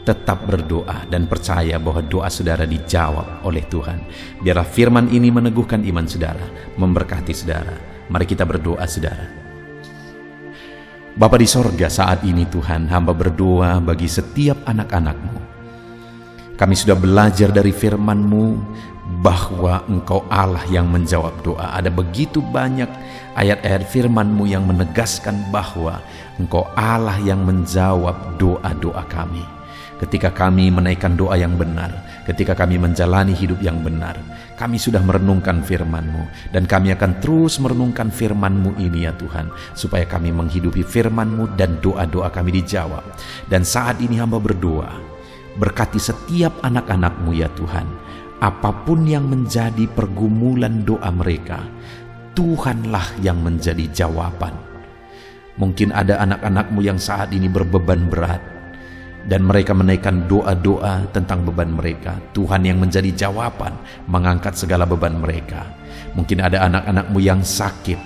tetap berdoa dan percaya bahwa doa saudara dijawab oleh Tuhan. Biarlah firman ini meneguhkan iman saudara, memberkati saudara. Mari kita berdoa, saudara. Bapa di sorga, saat ini Tuhan, hamba berdoa bagi setiap anak-anak-Mu. Kami sudah belajar dari firman-Mu bahwa Engkau Allah yang menjawab doa. Ada begitu banyak ayat-ayat firman-Mu yang menegaskan bahwa Engkau Allah yang menjawab doa-doa kami. Ketika kami menaikkan doa yang benar, ketika kami menjalani hidup yang benar, kami sudah merenungkan firman-Mu, dan kami akan terus merenungkan firman-Mu ini ya Tuhan, supaya kami menghidupi firman-Mu dan doa-doa kami dijawab. Dan saat ini hamba berdoa, berkati setiap anak-anak-Mu ya Tuhan, apapun yang menjadi pergumulan doa mereka, Tuhanlah yang menjadi jawaban. Mungkin ada anak-anak-Mu yang saat ini berbeban berat, dan mereka menaikkan doa-doa tentang beban mereka. Tuhan yang menjadi jawaban, mengangkat segala beban mereka. Mungkin ada anak-anak-Mu yang sakit,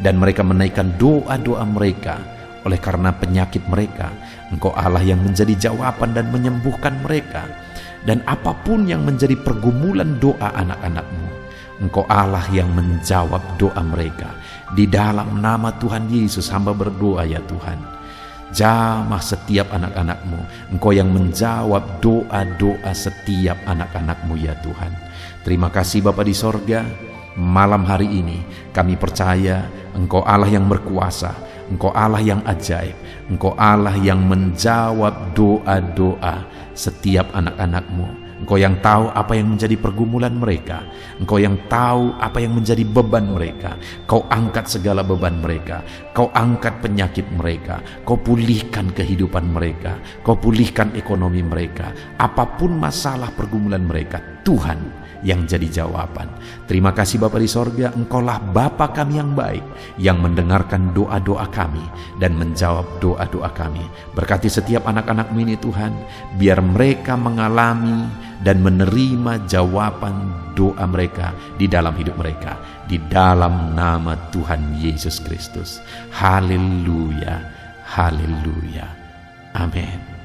dan mereka menaikkan doa-doa mereka oleh karena penyakit mereka. Engkau Allah yang menjadi jawaban dan menyembuhkan mereka. Dan apapun yang menjadi pergumulan doa anak-anak-Mu, Engkau Allah yang menjawab doa mereka. Di dalam nama Tuhan Yesus hamba berdoa ya Tuhan, jamah setiap anak-anak-Mu. Engkau yang menjawab doa-doa setiap anak-anak-Mu ya Tuhan. Terima kasih Bapa di sorga. Malam hari ini kami percaya Engkau Allah yang berkuasa, Engkau Allah yang ajaib, Engkau Allah yang menjawab doa-doa setiap anak-anak-Mu. Engkau yang tahu apa yang menjadi pergumulan mereka. Engkau yang tahu apa yang menjadi beban mereka. Kau angkat segala beban mereka. Kau angkat penyakit mereka. Kau pulihkan kehidupan mereka. Kau pulihkan ekonomi mereka. Apapun masalah pergumulan mereka, Tuhan yang jadi jawaban. Terima kasih Bapa di sorga, Engkaulah Bapa kami yang baik, yang mendengarkan doa-doa kami dan menjawab doa-doa kami. Berkati setiap anak-anak-Mu ini Tuhan, biar mereka mengalami dan menerima jawaban doa mereka di dalam hidup mereka, di dalam nama Tuhan Yesus Kristus. Haleluya, haleluya, amin.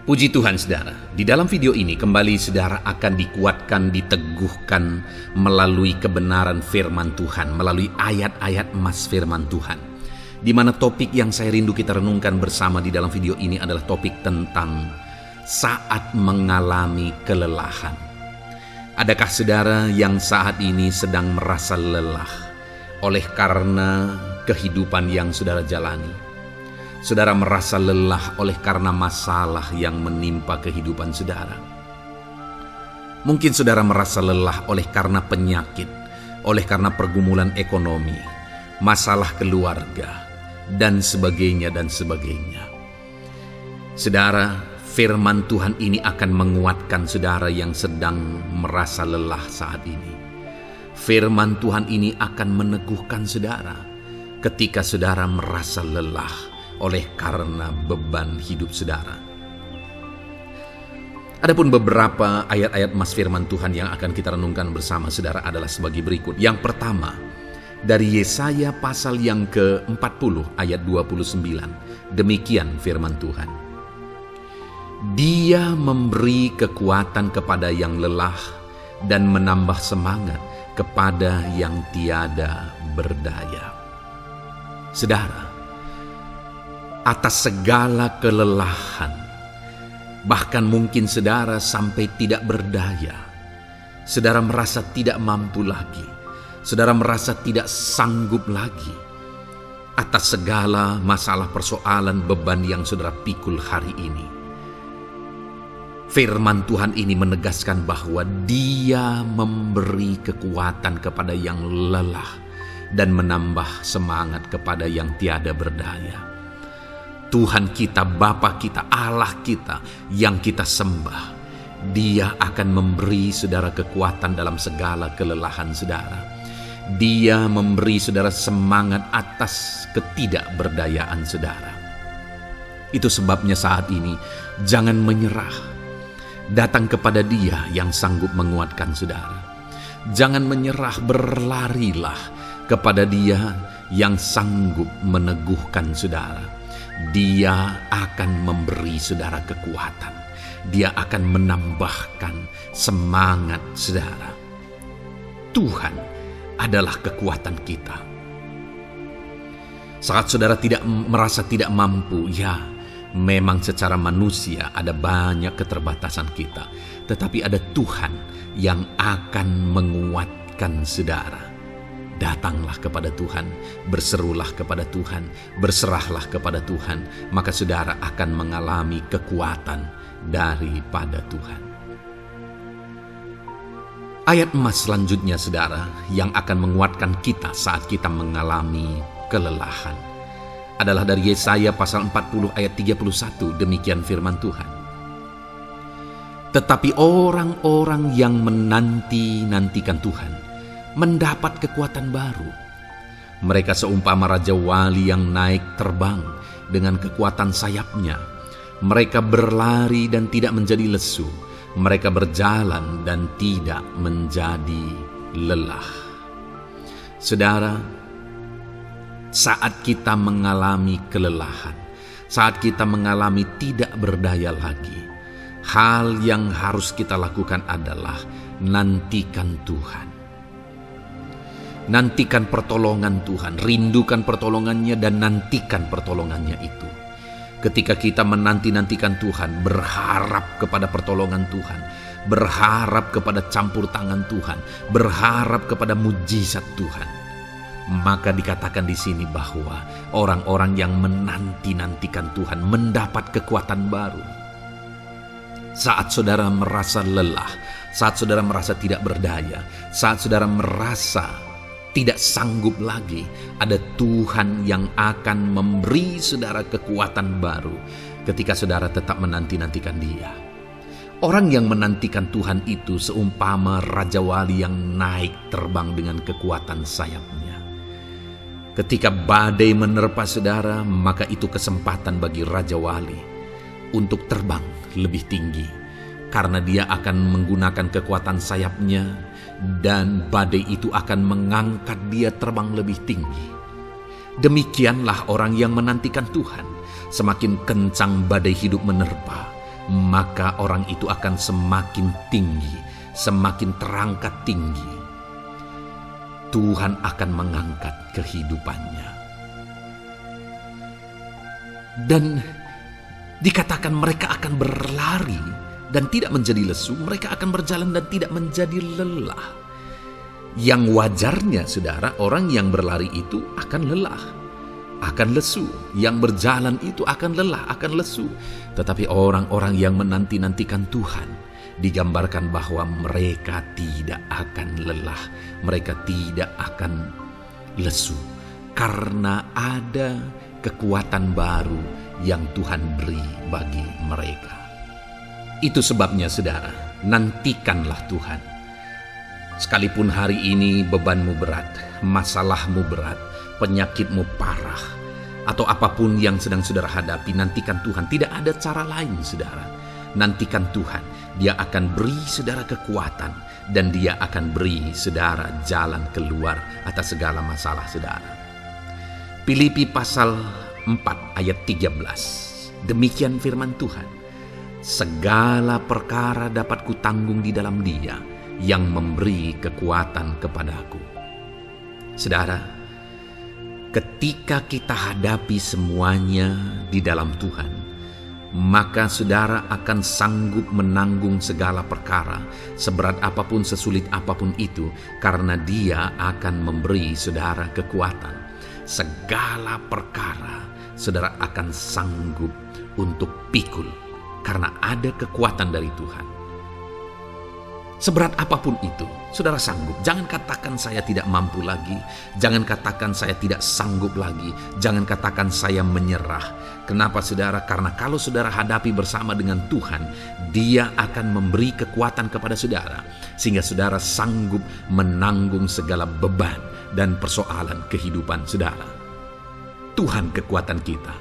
Puji Tuhan saudara, di dalam video ini kembali saudara akan dikuatkan, diteguhkan melalui kebenaran firman Tuhan, melalui ayat-ayat emas firman Tuhan. Di mana topik yang saya rindu kita renungkan bersama di dalam video ini adalah topik tentang saat mengalami kelelahan. Adakah saudara yang saat ini sedang merasa lelah oleh karena kehidupan yang saudara jalani? Saudara merasa lelah oleh karena masalah yang menimpa kehidupan saudara. Mungkin saudara merasa lelah oleh karena penyakit, oleh karena pergumulan ekonomi, masalah keluarga, dan sebagainya dan sebagainya. Saudara, firman Tuhan ini akan menguatkan saudara yang sedang merasa lelah saat ini. Firman Tuhan ini akan meneguhkan saudara ketika saudara merasa lelah oleh karena beban hidup saudara. Adapun beberapa ayat-ayat emas firman Tuhan yang akan kita renungkan bersama saudara adalah sebagai berikut. Yang pertama, dari Yesaya pasal yang ke-40 ayat 29. Demikian firman Tuhan. Dia memberi kekuatan kepada yang lelah dan menambah semangat kepada yang tiada berdaya. Saudara, atas segala kelelahan, bahkan mungkin saudara sampai tidak berdaya, saudara merasa tidak mampu lagi, saudara merasa tidak sanggup lagi, atas segala masalah persoalan beban yang saudara pikul hari ini. Firman Tuhan ini menegaskan bahwa Dia memberi kekuatan kepada yang lelah dan menambah semangat kepada yang tiada berdaya. Tuhan kita, Bapa kita, Allah kita yang kita sembah, Dia akan memberi saudara kekuatan dalam segala kelelahan saudara. Dia memberi saudara semangat atas ketidakberdayaan saudara. Itu sebabnya saat ini jangan menyerah. Datang kepada Dia yang sanggup menguatkan saudara. Jangan menyerah, berlarilah kepada Dia yang sanggup meneguhkan saudara. Dia akan memberi saudara kekuatan. Dia akan menambahkan semangat saudara. Tuhan adalah kekuatan kita. Saat saudara merasa tidak mampu, ya memang secara manusia ada banyak keterbatasan kita. Tetapi ada Tuhan yang akan menguatkan saudara. Datanglah kepada Tuhan, berserulah kepada Tuhan, berserahlah kepada Tuhan, maka saudara akan mengalami kekuatan daripada Tuhan. Ayat emas selanjutnya saudara yang akan menguatkan kita saat kita mengalami kelelahan adalah dari Yesaya pasal 40 ayat 31. Demikian firman Tuhan. Tetapi orang-orang yang menanti-nantikan Tuhan mendapat kekuatan baru. Mereka seumpama Raja Wali yang naik terbang dengan kekuatan sayapnya. Mereka berlari dan tidak menjadi lesu. Mereka berjalan dan tidak menjadi lelah. Saudara, saat kita mengalami kelelahan, saat kita mengalami tidak berdaya lagi, hal yang harus kita lakukan adalah nantikan Tuhan. Nantikan pertolongan Tuhan, rindukan pertolongannya dan nantikan pertolongannya itu. Ketika kita menanti-nantikan Tuhan, berharap kepada pertolongan Tuhan, berharap kepada campur tangan Tuhan, berharap kepada mujizat Tuhan, maka dikatakan di sini bahwa orang-orang yang menanti-nantikan Tuhan mendapat kekuatan baru. Saat saudara merasa lelah, saat saudara merasa tidak berdaya, saat saudara merasa tidak sanggup lagi, ada Tuhan yang akan memberi saudara kekuatan baru ketika saudara tetap menanti-nantikan Dia. Orang yang menantikan Tuhan itu seumpama Raja Wali yang naik terbang dengan kekuatan sayapnya. Ketika badai menerpa saudara, maka itu kesempatan bagi Raja Wali untuk terbang lebih tinggi, karena dia akan menggunakan kekuatan sayapnya dan badai itu akan mengangkat dia terbang lebih tinggi. Demikianlah orang yang menantikan Tuhan. Semakin kencang badai hidup menerpa, maka orang itu akan semakin tinggi, semakin terangkat tinggi. Tuhan akan mengangkat kehidupannya. Dan dikatakan mereka akan berlari dan tidak menjadi lesu, mereka akan berjalan dan tidak menjadi lelah. Yang wajarnya, saudara, orang yang berlari itu akan lelah, akan lesu. Yang berjalan itu akan lelah, akan lesu. Tetapi orang-orang yang menanti-nantikan Tuhan, digambarkan bahwa mereka tidak akan lelah, mereka tidak akan lesu, karena ada kekuatan baru yang Tuhan beri bagi mereka. Itu sebabnya, saudara, nantikanlah Tuhan. Sekalipun hari ini bebanmu berat, masalahmu berat, penyakitmu parah, atau apapun yang sedang saudara hadapi, nantikan Tuhan. Tidak ada cara lain, saudara. Nantikan Tuhan. Dia akan beri saudara kekuatan, dan Dia akan beri saudara jalan keluar atas segala masalah saudara. Filipi pasal 4 ayat 13. Demikian firman Tuhan. Segala perkara dapat kutanggung di dalam Dia yang memberi kekuatan kepadaku. Saudara, ketika kita hadapi semuanya di dalam Tuhan, maka saudara akan sanggup menanggung segala perkara, seberat apapun, sesulit apapun itu, karena Dia akan memberi saudara kekuatan. Segala perkara saudara akan sanggup untuk pikul, karena ada kekuatan dari Tuhan. Seberat apapun itu, saudara sanggup. Jangan katakan saya tidak mampu lagi. Jangan katakan saya tidak sanggup lagi. Jangan katakan saya menyerah. Kenapa, saudara? Karena kalau saudara hadapi bersama dengan Tuhan, Dia akan memberi kekuatan kepada saudara, sehingga saudara sanggup menanggung segala beban dan persoalan kehidupan saudara. Tuhan kekuatan kita.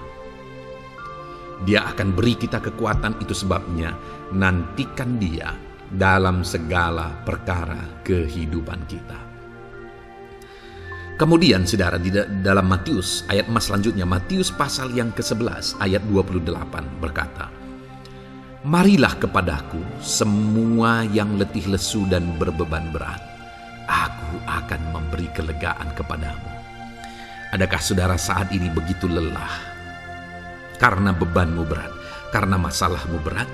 Dia akan beri kita kekuatan, itu sebabnya nantikan Dia dalam segala perkara kehidupan kita. Kemudian saudara, di dalam Matius ayat selanjutnya, Matius pasal yang ke-11 ayat 28 berkata, marilah kepadaku semua yang letih lesu dan berbeban berat, aku akan memberi kelegaan kepadamu. Adakah saudara saat ini begitu lelah karena bebanmu berat, karena masalahmu berat?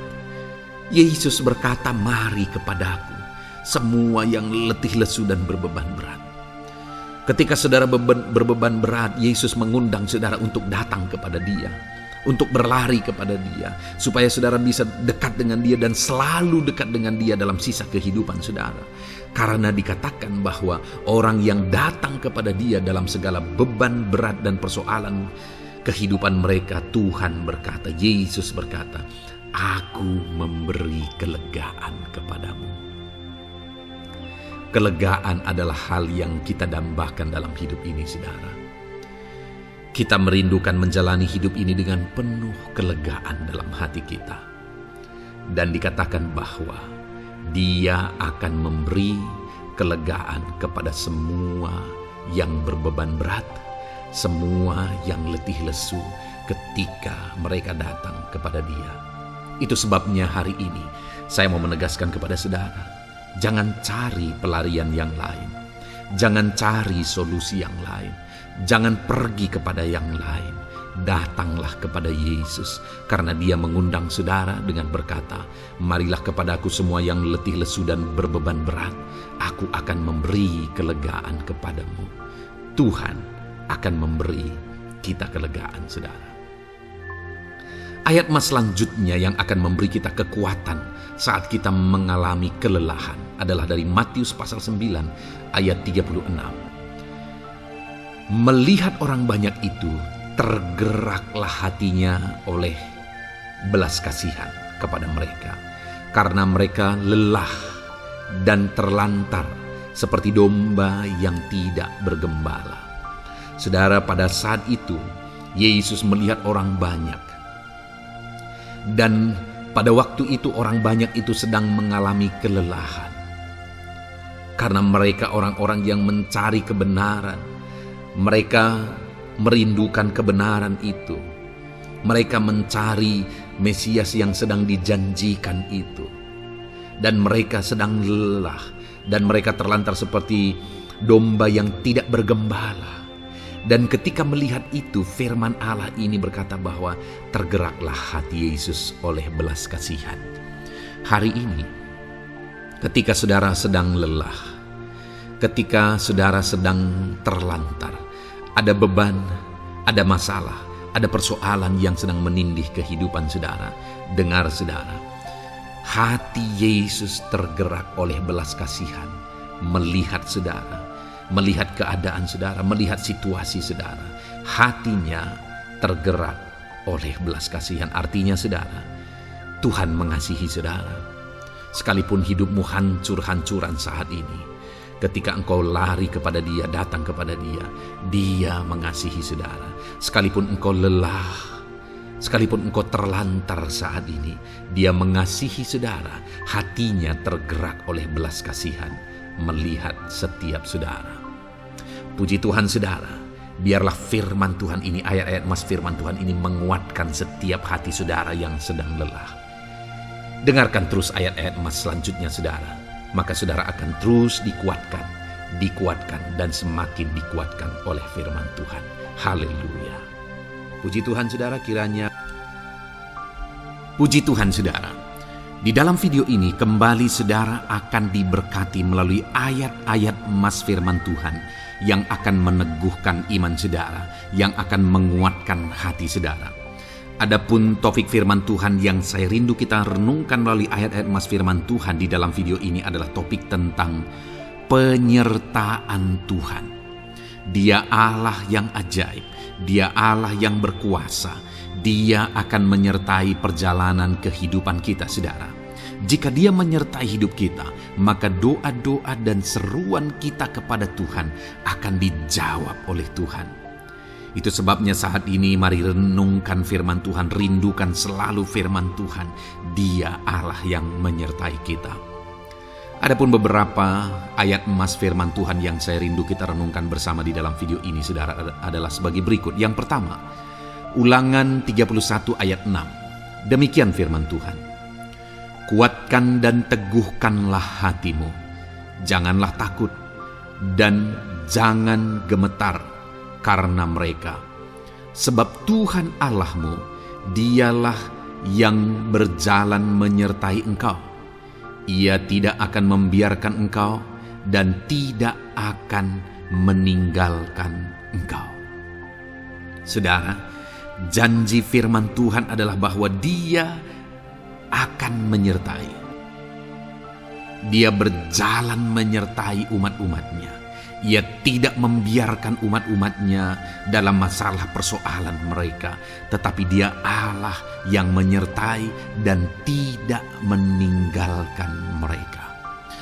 Yesus berkata, mari kepadaku semua yang letih lesu dan berbeban berat. Ketika saudara berbeban berat, Yesus mengundang saudara untuk datang kepada Dia, untuk berlari kepada Dia, supaya saudara bisa dekat dengan Dia dan selalu dekat dengan Dia dalam sisa kehidupan saudara. Karena dikatakan bahwa orang yang datang kepada Dia dalam segala beban berat dan persoalan kehidupan mereka, Tuhan berkata, Yesus berkata, aku memberi kelegaan kepadamu. Kelegaan adalah hal yang kita dambakan dalam hidup ini, saudara. Kita merindukan menjalani hidup ini dengan penuh kelegaan dalam hati kita. Dan dikatakan bahwa Dia akan memberi kelegaan kepada semua yang berbeban berat, semua yang letih lesu ketika mereka datang kepada Dia. Itu sebabnya hari ini saya mau menegaskan kepada saudara, jangan cari pelarian yang lain. Jangan cari solusi yang lain. Jangan pergi kepada yang lain. Datanglah kepada Yesus, karena Dia mengundang saudara dengan berkata, marilah kepadaku semua yang letih lesu dan berbeban berat, aku akan memberi kelegaan kepadamu. Tuhan akan memberi kita kelegaan, saudara. Ayat selanjutnya yang akan memberi kita kekuatan saat kita mengalami kelelahan adalah dari Matius pasal 9 ayat 36. Melihat orang banyak itu, tergeraklah hatinya oleh belas kasihan kepada mereka, karena mereka lelah dan terlantar seperti domba yang tidak bergembala. Saudara, pada saat itu Yesus melihat orang banyak. Dan pada waktu itu orang banyak itu sedang mengalami kelelahan. Karena mereka orang-orang yang mencari kebenaran. Mereka merindukan kebenaran itu. Mereka mencari Mesias yang sedang dijanjikan itu. Dan mereka sedang lelah, dan mereka terlantar seperti domba yang tidak bergembala. Dan ketika melihat itu, firman Allah ini berkata bahwa tergeraklah hati Yesus oleh belas kasihan. Hari ini, ketika saudara sedang lelah, ketika saudara sedang terlantar, ada beban, ada masalah, ada persoalan yang sedang menindih kehidupan saudara, dengar saudara, hati Yesus tergerak oleh belas kasihan, melihat saudara, melihat keadaan saudara, melihat situasi saudara. Hatinya tergerak oleh belas kasihan. Artinya saudara, Tuhan mengasihi saudara. Sekalipun hidupmu hancur-hancuran saat ini, ketika engkau lari kepada Dia, datang kepada Dia, Dia mengasihi saudara. Sekalipun engkau lelah, sekalipun engkau terlantar saat ini, Dia mengasihi saudara. Hatinya tergerak oleh belas kasihan, melihat setiap saudara. Puji Tuhan saudara, biarlah firman Tuhan ini, ayat-ayat emas firman Tuhan ini menguatkan setiap hati saudara yang sedang lelah. Dengarkan terus ayat-ayat emas selanjutnya saudara, maka saudara akan terus dikuatkan dan semakin dikuatkan oleh firman Tuhan. Haleluya. Puji Tuhan saudara, puji Tuhan saudara. Di dalam video ini kembali saudara akan diberkati melalui ayat-ayat emas firman Tuhan yang akan meneguhkan iman saudara, yang akan menguatkan hati saudara. Adapun topik firman Tuhan yang saya rindu kita renungkan melalui ayat-ayat emas firman Tuhan di dalam video ini adalah topik tentang penyertaan Tuhan. Dia Allah yang ajaib, Dia Allah yang berkuasa. Dia akan menyertai perjalanan kehidupan kita saudara. Jika Dia menyertai hidup kita, maka doa-doa dan seruan kita kepada Tuhan akan dijawab oleh Tuhan. Itu sebabnya saat ini mari renungkan firman Tuhan, rindukan selalu firman Tuhan. Dia Allah yang menyertai kita. Adapun beberapa ayat emas firman Tuhan yang saya rindu kita renungkan bersama di dalam video ini saudara adalah sebagai berikut. Yang pertama, Ulangan 31 ayat 6. Demikian firman Tuhan. Kuatkan dan teguhkanlah hatimu. Janganlah takut dan jangan gemetar karena mereka. Sebab Tuhan Allahmu, Dialah yang berjalan menyertai engkau. Ia tidak akan membiarkan engkau dan tidak akan meninggalkan engkau. Saudara, janji firman Tuhan adalah bahwa Dia akan menyertai. Dia berjalan menyertai umat-umatnya. Ia tidak membiarkan umat-umatnya dalam masalah persoalan mereka, tetapi Dia Allah yang menyertai dan tidak meninggalkan mereka.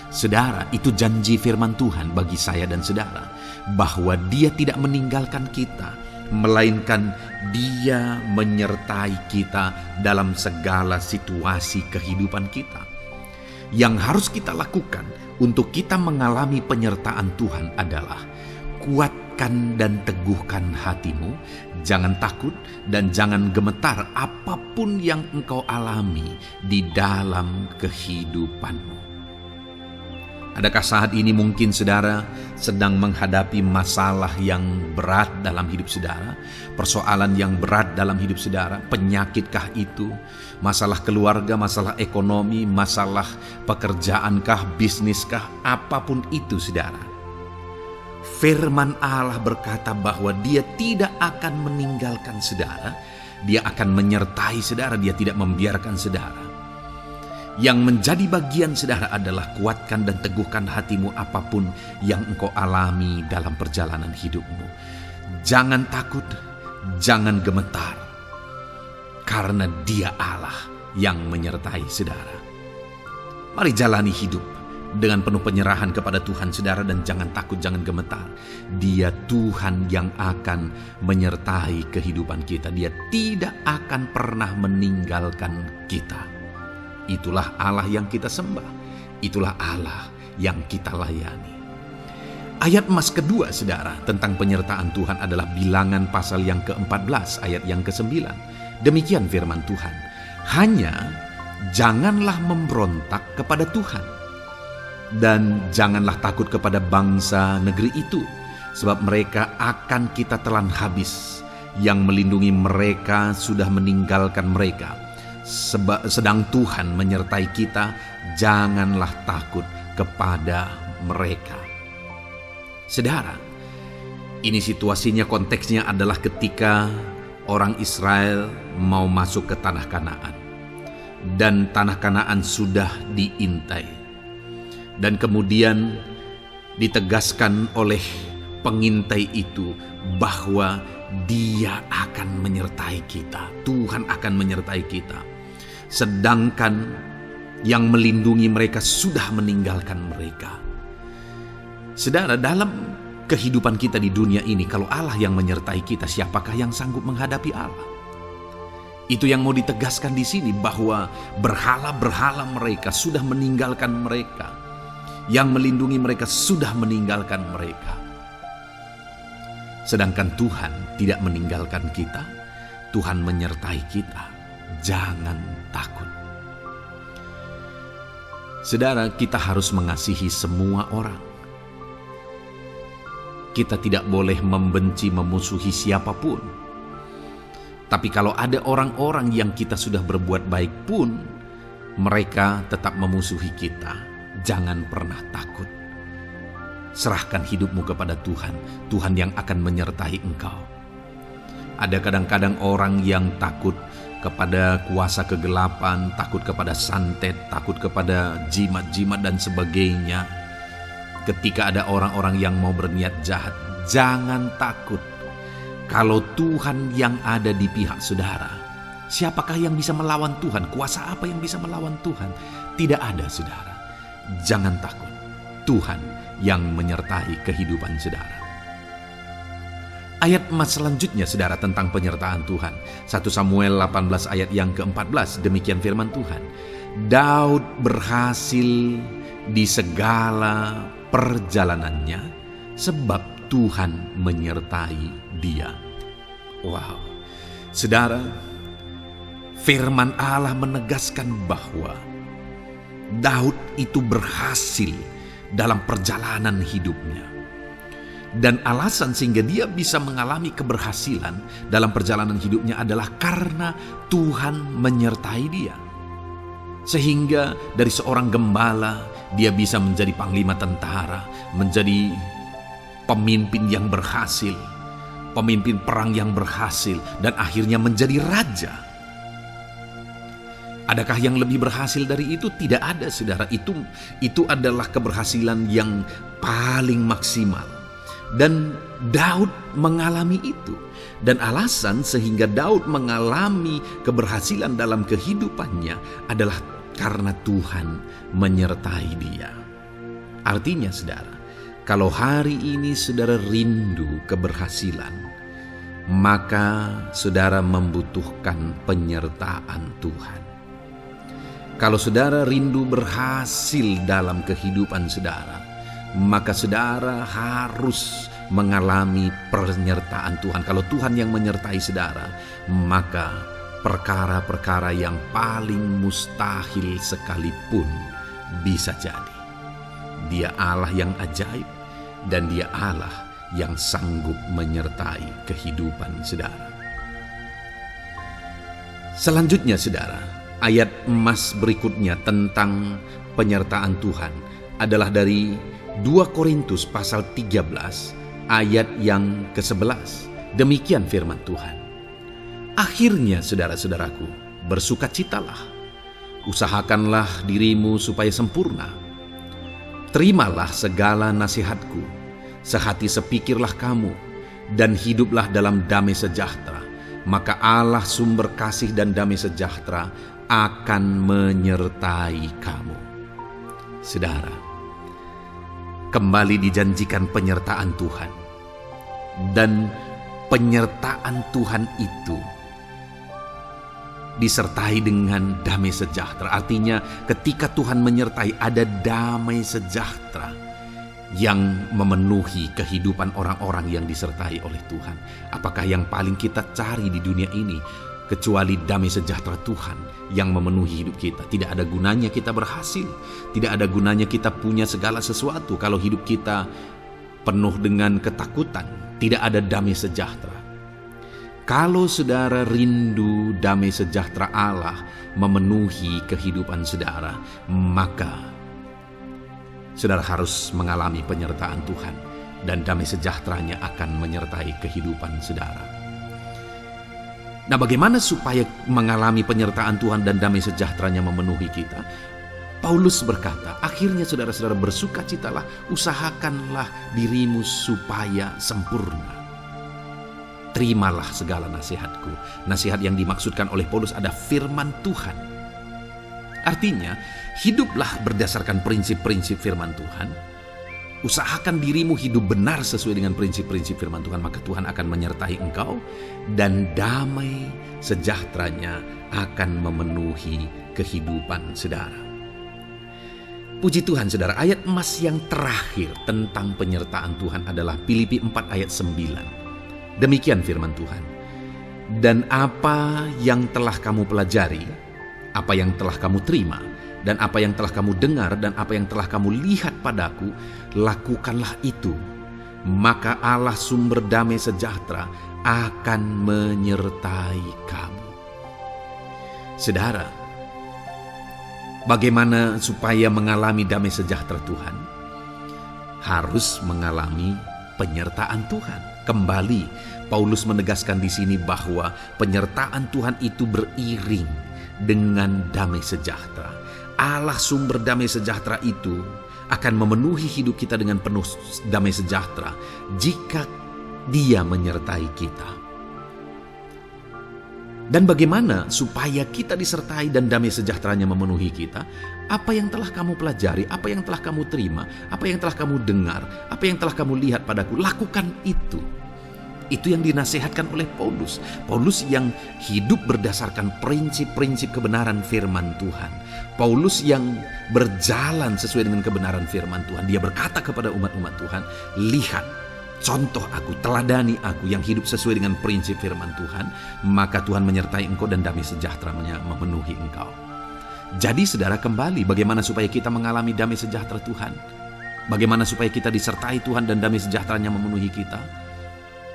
Saudara, itu janji firman Tuhan bagi saya dan saudara, bahwa Dia tidak meninggalkan kita, melainkan Dia menyertai kita dalam segala situasi kehidupan kita. Yang harus kita lakukan untuk kita mengalami penyertaan Tuhan adalah kuatkan dan teguhkan hatimu, jangan takut dan jangan gemetar apapun yang engkau alami di dalam kehidupanmu. Adakah saat ini mungkin saudara sedang menghadapi masalah yang berat dalam hidup saudara? Persoalan yang berat dalam hidup saudara? Penyakitkah itu? Masalah keluarga, masalah ekonomi, masalah pekerjaankah, bisniskah? Apapun itu saudara. Firman Allah berkata bahwa Dia tidak akan meninggalkan saudara. Dia akan menyertai saudara, Dia tidak membiarkan saudara. Yang menjadi bagian saudara adalah kuatkan dan teguhkan hatimu apapun yang engkau alami dalam perjalanan hidupmu. Jangan takut, jangan gemetar, karena Dia Allah yang menyertai saudara. Mari jalani hidup dengan penuh penyerahan kepada Tuhan saudara, dan jangan takut, jangan gemetar. Dia Tuhan yang akan menyertai kehidupan kita. Dia tidak akan pernah meninggalkan kita. Itulah Allah yang kita sembah. Itulah Allah yang kita layani. Ayat emas kedua saudara tentang penyertaan Tuhan adalah Bilangan pasal yang ke-14 ayat yang ke-9. Demikian firman Tuhan. Hanya janganlah memberontak kepada Tuhan, dan janganlah takut kepada bangsa negeri itu, sebab mereka akan kita telan habis. Yang melindungi mereka sudah meninggalkan mereka. Sedang Tuhan menyertai kita, janganlah takut kepada mereka. Saudara, ini situasinya, konteksnya adalah ketika orang Israel mau masuk ke tanah Kanaan. Dan tanah Kanaan sudah diintai. Dan kemudian ditegaskan oleh pengintai itu bahwa Dia akan menyertai kita. Tuhan akan menyertai kita. Sedangkan yang melindungi mereka sudah meninggalkan mereka. Saudara, dalam kehidupan kita di dunia ini, kalau Allah yang menyertai kita, siapakah yang sanggup menghadapi Allah? Itu yang mau ditegaskan di sini, bahwa berhala-berhala mereka sudah meninggalkan mereka. Yang melindungi mereka sudah meninggalkan mereka. Sedangkan Tuhan tidak meninggalkan kita. Tuhan menyertai kita. Jangan takut. Saudara, kita harus mengasihi semua orang. Kita tidak boleh membenci, memusuhi siapapun. Tapi kalau ada orang-orang yang kita sudah berbuat baik pun, mereka tetap memusuhi kita. Jangan pernah takut. Serahkan hidupmu kepada Tuhan. Tuhan yang akan menyertai engkau. Ada kadang-kadang orang yang takut kepada kuasa kegelapan, takut kepada santet, takut kepada jimat-jimat dan sebagainya. Ketika ada orang-orang yang mau berniat jahat, jangan takut. Kalau Tuhan yang ada di pihak saudara, siapakah yang bisa melawan Tuhan? Kuasa apa yang bisa melawan Tuhan? Tidak ada, saudara. Jangan takut. Tuhan yang menyertai kehidupan saudara. Ayat emas selanjutnya, saudara, tentang penyertaan Tuhan. 1 Samuel 18 ayat yang ke-14, demikian firman Tuhan. Daud berhasil di segala perjalanannya, sebab Tuhan menyertai dia. Wow, saudara, firman Allah menegaskan bahwa Daud itu berhasil dalam perjalanan hidupnya. Dan alasan sehingga dia bisa mengalami keberhasilan dalam perjalanan hidupnya adalah karena Tuhan menyertai dia. Sehingga dari seorang gembala, dia bisa menjadi panglima tentara, menjadi pemimpin yang berhasil, pemimpin perang yang berhasil, dan akhirnya menjadi raja. Adakah yang lebih berhasil dari itu? Tidak ada, saudara. Itu adalah keberhasilan yang paling maksimal. Dan Daud mengalami itu. Dan alasan sehingga Daud mengalami keberhasilan dalam kehidupannya adalah karena Tuhan menyertai dia. Artinya, saudara, kalau hari ini saudara rindu keberhasilan, maka saudara membutuhkan penyertaan Tuhan. Kalau saudara rindu berhasil dalam kehidupan saudara, maka saudara harus mengalami penyertaan Tuhan. Kalau Tuhan yang menyertai saudara, maka perkara-perkara yang paling mustahil sekalipun bisa jadi. Dia Allah yang ajaib, dan Dia Allah yang sanggup menyertai kehidupan saudara. Selanjutnya, saudara, ayat emas berikutnya tentang penyertaan Tuhan adalah dari 2 Korintus pasal 13 ayat yang ke-11. Demikian firman Tuhan. Akhirnya, saudara-saudaraku, bersukacitalah. Usahakanlah dirimu supaya sempurna. Terimalah segala nasihatku. Sehati sepikirlah kamu, dan hiduplah dalam damai sejahtera. Maka Allah sumber kasih dan damai sejahtera akan menyertai kamu. Saudara, kembali dijanjikan penyertaan Tuhan. Dan penyertaan Tuhan itu disertai dengan damai sejahtera. Artinya ketika Tuhan menyertai, ada damai sejahtera yang memenuhi kehidupan orang-orang yang disertai oleh Tuhan. Apakah yang paling kita cari di dunia ini? kecuali damai sejahtera Tuhan yang memenuhi hidup kita. Tidak ada gunanya kita berhasil, tidak ada gunanya kita punya segala sesuatu kalau hidup kita penuh dengan ketakutan, tidak ada damai sejahtera. Kalau saudara rindu damai sejahtera Allah memenuhi kehidupan saudara, maka saudara harus mengalami penyertaan Tuhan, dan damai sejahteranya akan menyertai kehidupan saudara. Nah, bagaimana supaya mengalami penyertaan Tuhan dan damai sejahteranya memenuhi kita? Paulus berkata, akhirnya saudara-saudara bersukacitalah, usahakanlah dirimu supaya sempurna. Terimalah segala nasihatku. Nasihat yang dimaksudkan oleh Paulus ada firman Tuhan. Artinya, hiduplah berdasarkan prinsip-prinsip firman Tuhan. Usahakan dirimu hidup benar sesuai dengan prinsip-prinsip firman Tuhan, maka Tuhan akan menyertai engkau dan damai sejahteranya akan memenuhi kehidupan saudara. Puji Tuhan saudara, ayat emas yang terakhir tentang penyertaan Tuhan adalah Filipi 4 ayat 9. Demikian firman Tuhan. Dan apa yang telah kamu pelajari, apa yang telah kamu terima, dan apa yang telah kamu dengar, dan apa yang telah kamu lihat padaku, lakukanlah itu. Maka Allah sumber damai sejahtera akan menyertai kamu. Saudara, bagaimana supaya mengalami damai sejahtera Tuhan? Harus mengalami penyertaan Tuhan. Kembali, Paulus menegaskan di sini bahwa penyertaan Tuhan itu beriring dengan damai sejahtera. Allah sumber damai sejahtera itu akan memenuhi hidup kita dengan penuh damai sejahtera jika Dia menyertai kita. Dan bagaimana supaya kita disertai dan damai sejahteranya memenuhi kita? Apa yang telah kamu pelajari, apa yang telah kamu terima, apa yang telah kamu dengar, apa yang telah kamu lihat padaku, lakukan itu. Itu yang dinasihatkan oleh Paulus. Paulus yang hidup berdasarkan prinsip-prinsip kebenaran firman Tuhan. Paulus yang berjalan sesuai dengan kebenaran firman Tuhan. Dia berkata kepada umat-umat Tuhan, lihat, contoh aku, teladani aku yang hidup sesuai dengan prinsip firman Tuhan, maka Tuhan menyertai engkau dan damai sejahteranya memenuhi engkau. Jadi saudara, kembali bagaimana supaya kita mengalami damai sejahtera Tuhan? Bagaimana supaya kita disertai Tuhan dan damai sejahteranya memenuhi kita?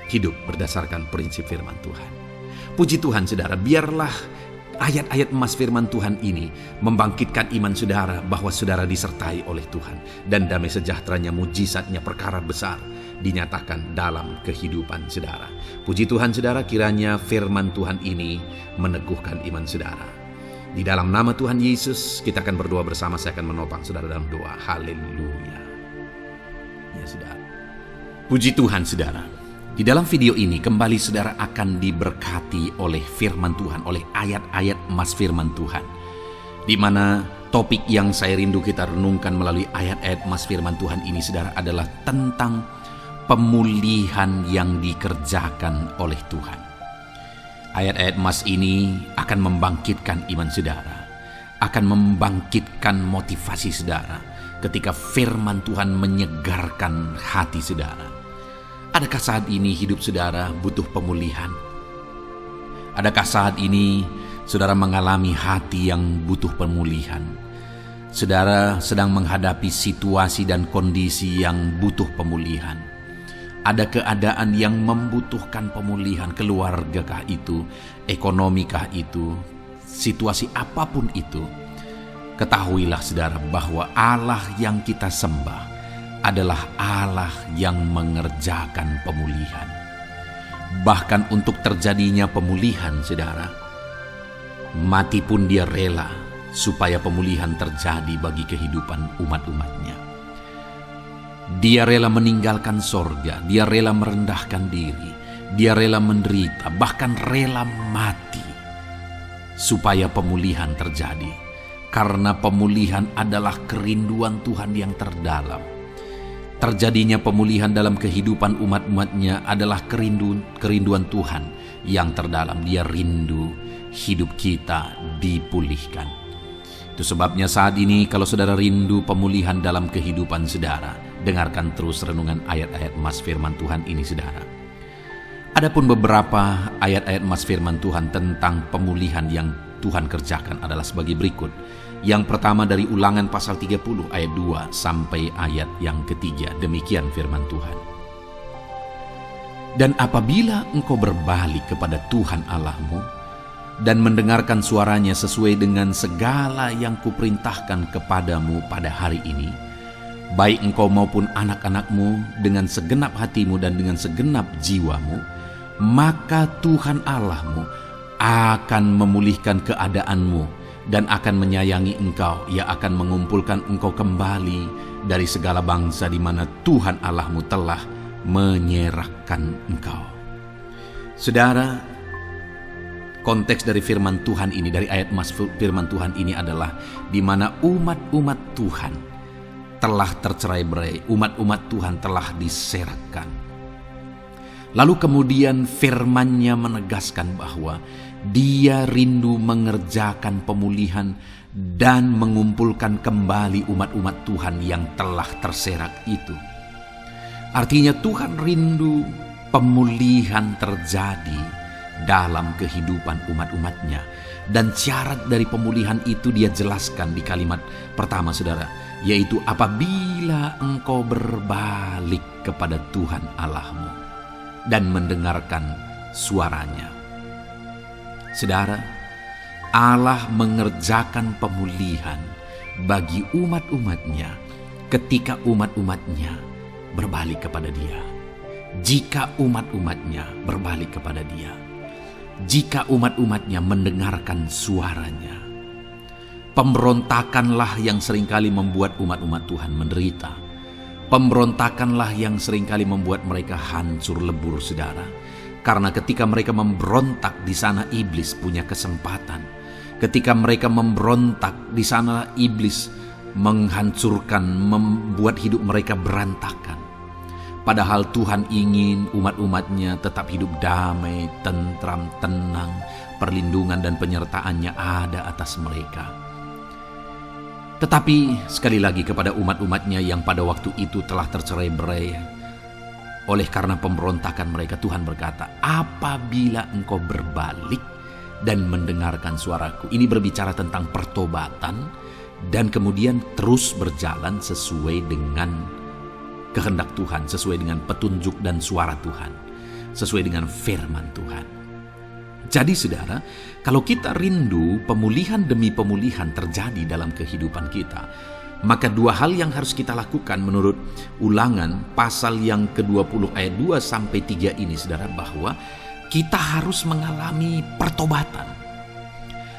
Hidup berdasarkan prinsip firman Tuhan. Puji Tuhan saudara, biarlah ayat-ayat emas firman Tuhan ini membangkitkan iman saudara bahwa saudara disertai oleh Tuhan. Dan damai sejahteranya, mujizatnya, perkara besar dinyatakan dalam kehidupan saudara. Puji Tuhan saudara, kiranya firman Tuhan ini meneguhkan iman saudara. Di dalam nama Tuhan Yesus kita akan berdoa bersama. Saya akan menopang saudara dalam doa. Haleluya. Ya saudara. Puji Tuhan saudara. Di dalam video ini kembali saudara akan diberkati oleh firman Tuhan, oleh ayat-ayat emas firman Tuhan. Di mana topik yang saya rindu kita renungkan melalui ayat-ayat emas firman Tuhan ini saudara adalah tentang pemulihan yang dikerjakan oleh Tuhan. Ayat-ayat emas ini akan membangkitkan iman saudara, akan membangkitkan motivasi saudara ketika firman Tuhan menyegarkan hati saudara. Adakah saat ini hidup saudara butuh pemulihan? Adakah saat ini saudara mengalami hati yang butuh pemulihan? Saudara sedang menghadapi situasi dan kondisi yang butuh pemulihan. Ada keadaan yang membutuhkan pemulihan, keluargakah itu, ekonomikah itu, situasi apapun itu. Ketahuilah saudara bahwa Allah yang kita sembah adalah Allah yang mengerjakan pemulihan. Bahkan untuk terjadinya pemulihan saudara, mati pun Dia rela supaya pemulihan terjadi bagi kehidupan umat-umatnya. Dia rela meninggalkan sorga, Dia rela merendahkan diri, Dia rela menderita, bahkan rela mati supaya pemulihan terjadi. Karena pemulihan adalah kerinduan Tuhan yang terdalam. Terjadinya pemulihan dalam kehidupan umat-umatnya adalah kerinduan Tuhan yang terdalam. Dia rindu hidup kita dipulihkan. Itu sebabnya saat ini kalau saudara rindu pemulihan dalam kehidupan saudara, dengarkan terus renungan ayat-ayat emas firman Tuhan ini saudara. Adapun beberapa ayat-ayat emas firman Tuhan tentang pemulihan yang Tuhan kerjakan adalah sebagai berikut. Yang pertama dari Ulangan pasal 30 ayat 2 sampai ayat yang ketiga. Demikian firman Tuhan. Dan apabila engkau berbalik kepada Tuhan Allahmu dan mendengarkan suaranya sesuai dengan segala yang kuperintahkan kepadamu pada hari ini, baik engkau maupun anak-anakmu dengan segenap hatimu dan dengan segenap jiwamu, maka Tuhan Allahmu akan memulihkan keadaanmu dan akan menyayangi engkau. Ia akan mengumpulkan engkau kembali dari segala bangsa di mana Tuhan Allahmu telah menyerahkan engkau. Saudara, konteks dari firman Tuhan ini, dari ayat emas firman Tuhan ini adalah di mana umat-umat Tuhan telah tercerai-berai, umat-umat Tuhan telah diserahkan. Lalu kemudian firman-Nya menegaskan bahwa Dia rindu mengerjakan pemulihan dan mengumpulkan kembali umat-umat Tuhan yang telah terserak itu. Artinya Tuhan rindu pemulihan terjadi dalam kehidupan umat-umatnya. Dan syarat dari pemulihan itu Dia jelaskan di kalimat pertama, saudara, yaitu apabila engkau berbalik kepada Tuhan Allahmu dan mendengarkan suaranya. Saudara, Allah mengerjakan pemulihan bagi umat-umatnya ketika umat-umatnya berbalik kepada Dia. Jika umat-umatnya berbalik kepada Dia, jika umat-umatnya mendengarkan suaranya. Pemberontakanlah yang seringkali membuat umat-umat Tuhan menderita. Pemberontakanlah yang seringkali membuat mereka hancur lebur, saudara. Karena ketika mereka memberontak, di sana iblis punya kesempatan. Ketika mereka memberontak, di sana iblis menghancurkan, membuat hidup mereka berantakan. Padahal Tuhan ingin umat-umatnya tetap hidup damai, tentram, tenang, perlindungan dan penyertaan-Nya ada atas mereka. Tetapi sekali lagi kepada umat-umatnya yang pada waktu itu telah tercerai-berai oleh karena pemberontakan mereka, Tuhan berkata, apabila engkau berbalik dan mendengarkan suaraku. Ini berbicara tentang pertobatan dan kemudian terus berjalan sesuai dengan kehendak Tuhan, sesuai dengan petunjuk dan suara Tuhan, sesuai dengan firman Tuhan. Jadi saudara, kalau kita rindu pemulihan demi pemulihan terjadi dalam kehidupan kita, maka dua hal yang harus kita lakukan menurut Ulangan pasal yang ke-20 ayat 2 sampai 3 ini, saudara, bahwa kita harus mengalami pertobatan.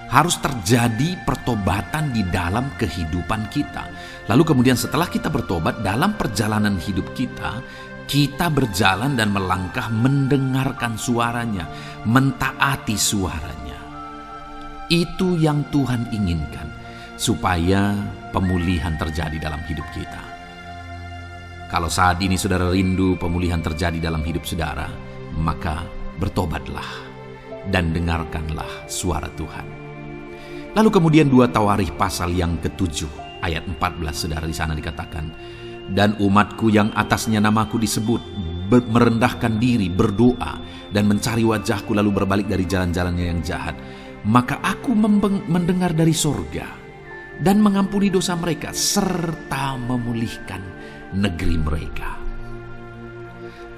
Harus terjadi pertobatan di dalam kehidupan kita. Lalu kemudian setelah kita bertobat, dalam perjalanan hidup kita berjalan dan melangkah mendengarkan suaranya, mentaati suaranya. Itu yang Tuhan inginkan, supaya pemulihan terjadi dalam hidup kita. Kalau saat ini saudara rindu pemulihan terjadi dalam hidup saudara, maka bertobatlah dan dengarkanlah suara Tuhan. Lalu kemudian 2 Tawarikh pasal yang ke-7 ayat 14, saudara, di sana dikatakan, dan umatku yang atasnya namaku disebut merendahkan diri, berdoa dan mencari wajahku lalu berbalik dari jalan-jalannya yang jahat, maka aku mendengar dari sorga dan mengampuni dosa mereka serta memulihkan negeri mereka.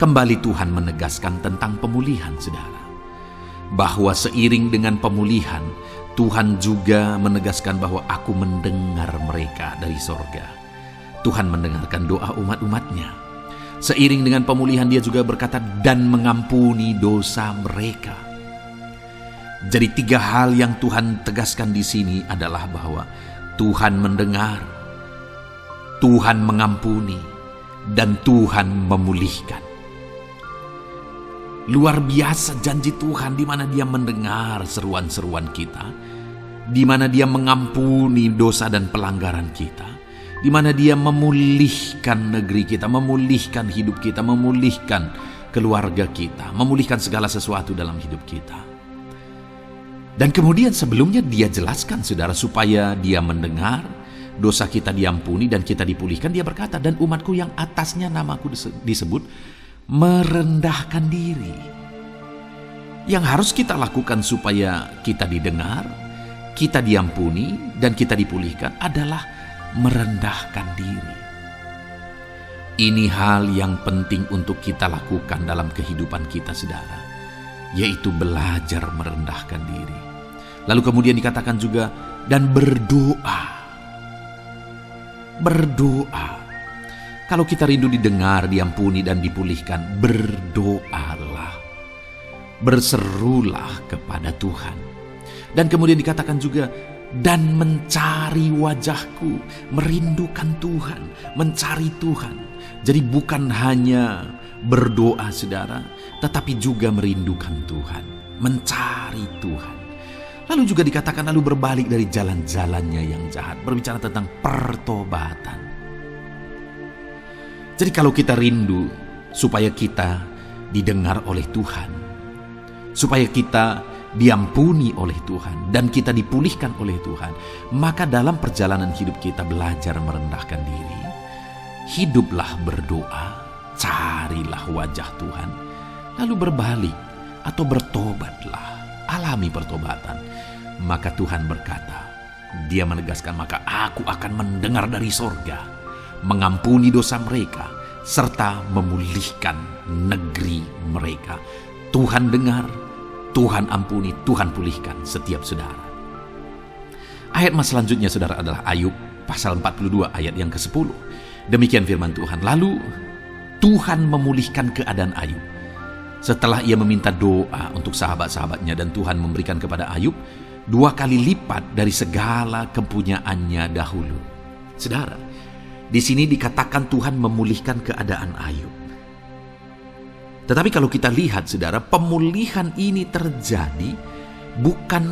Kembali Tuhan menegaskan tentang pemulihan, saudara, bahwa seiring dengan pemulihan Tuhan juga menegaskan bahwa aku mendengar mereka dari sorga. Tuhan mendengarkan doa umat-umatnya. Seiring dengan pemulihan Dia juga berkata dan mengampuni dosa mereka. Jadi 3 hal yang Tuhan tegaskan di sini adalah bahwa Tuhan mendengar, Tuhan mengampuni, dan Tuhan memulihkan. Luar biasa janji Tuhan di mana Dia mendengar seruan-seruan kita, di mana Dia mengampuni dosa dan pelanggaran kita, di mana Dia memulihkan negeri kita, memulihkan hidup kita, memulihkan keluarga kita, memulihkan segala sesuatu dalam hidup kita. Dan kemudian sebelumnya Dia jelaskan, saudara, supaya Dia mendengar, dosa kita diampuni dan kita dipulihkan. Dia berkata, dan umatku yang atasnya namaku disebut merendahkan diri. Yang harus kita lakukan supaya kita didengar, kita diampuni, dan kita dipulihkan adalah merendahkan diri. Ini hal yang penting untuk kita lakukan dalam kehidupan kita, saudara, yaitu belajar merendahkan diri. Lalu kemudian dikatakan juga, dan berdoa. Berdoa. Kalau kita rindu didengar, diampuni, dan dipulihkan, berdoalah. Berserulah kepada Tuhan. Dan kemudian dikatakan juga, dan mencari wajahku, merindukan Tuhan, mencari Tuhan. Jadi bukan hanya berdoa, saudara, tetapi juga merindukan Tuhan, mencari Tuhan. Lalu juga dikatakan lalu berbalik dari jalan-jalannya yang jahat, berbicara tentang pertobatan. Jadi kalau kita rindu supaya kita didengar oleh Tuhan, supaya kita diampuni oleh Tuhan, dan kita dipulihkan oleh Tuhan, maka dalam perjalanan hidup kita belajar merendahkan diri. Hiduplah berdoa, carilah wajah Tuhan, lalu berbalik atau bertobatlah, alami pertobatan. Maka Tuhan berkata, Dia menegaskan, maka aku akan mendengar dari sorga, mengampuni dosa mereka, serta memulihkan negeri mereka. Tuhan dengar, Tuhan ampuni, Tuhan pulihkan setiap saudara. Ayat mas selanjutnya, saudara, adalah Ayub pasal 42 ayat yang ke-10. Demikian firman Tuhan. Lalu Tuhan memulihkan keadaan Ayub. Setelah ia meminta doa untuk sahabat-sahabatnya, dan Tuhan memberikan kepada Ayub 2 kali lipat dari segala kepunyaannya dahulu. Saudara, di sini dikatakan Tuhan memulihkan keadaan Ayub. Tetapi kalau kita lihat, saudara, pemulihan ini terjadi bukan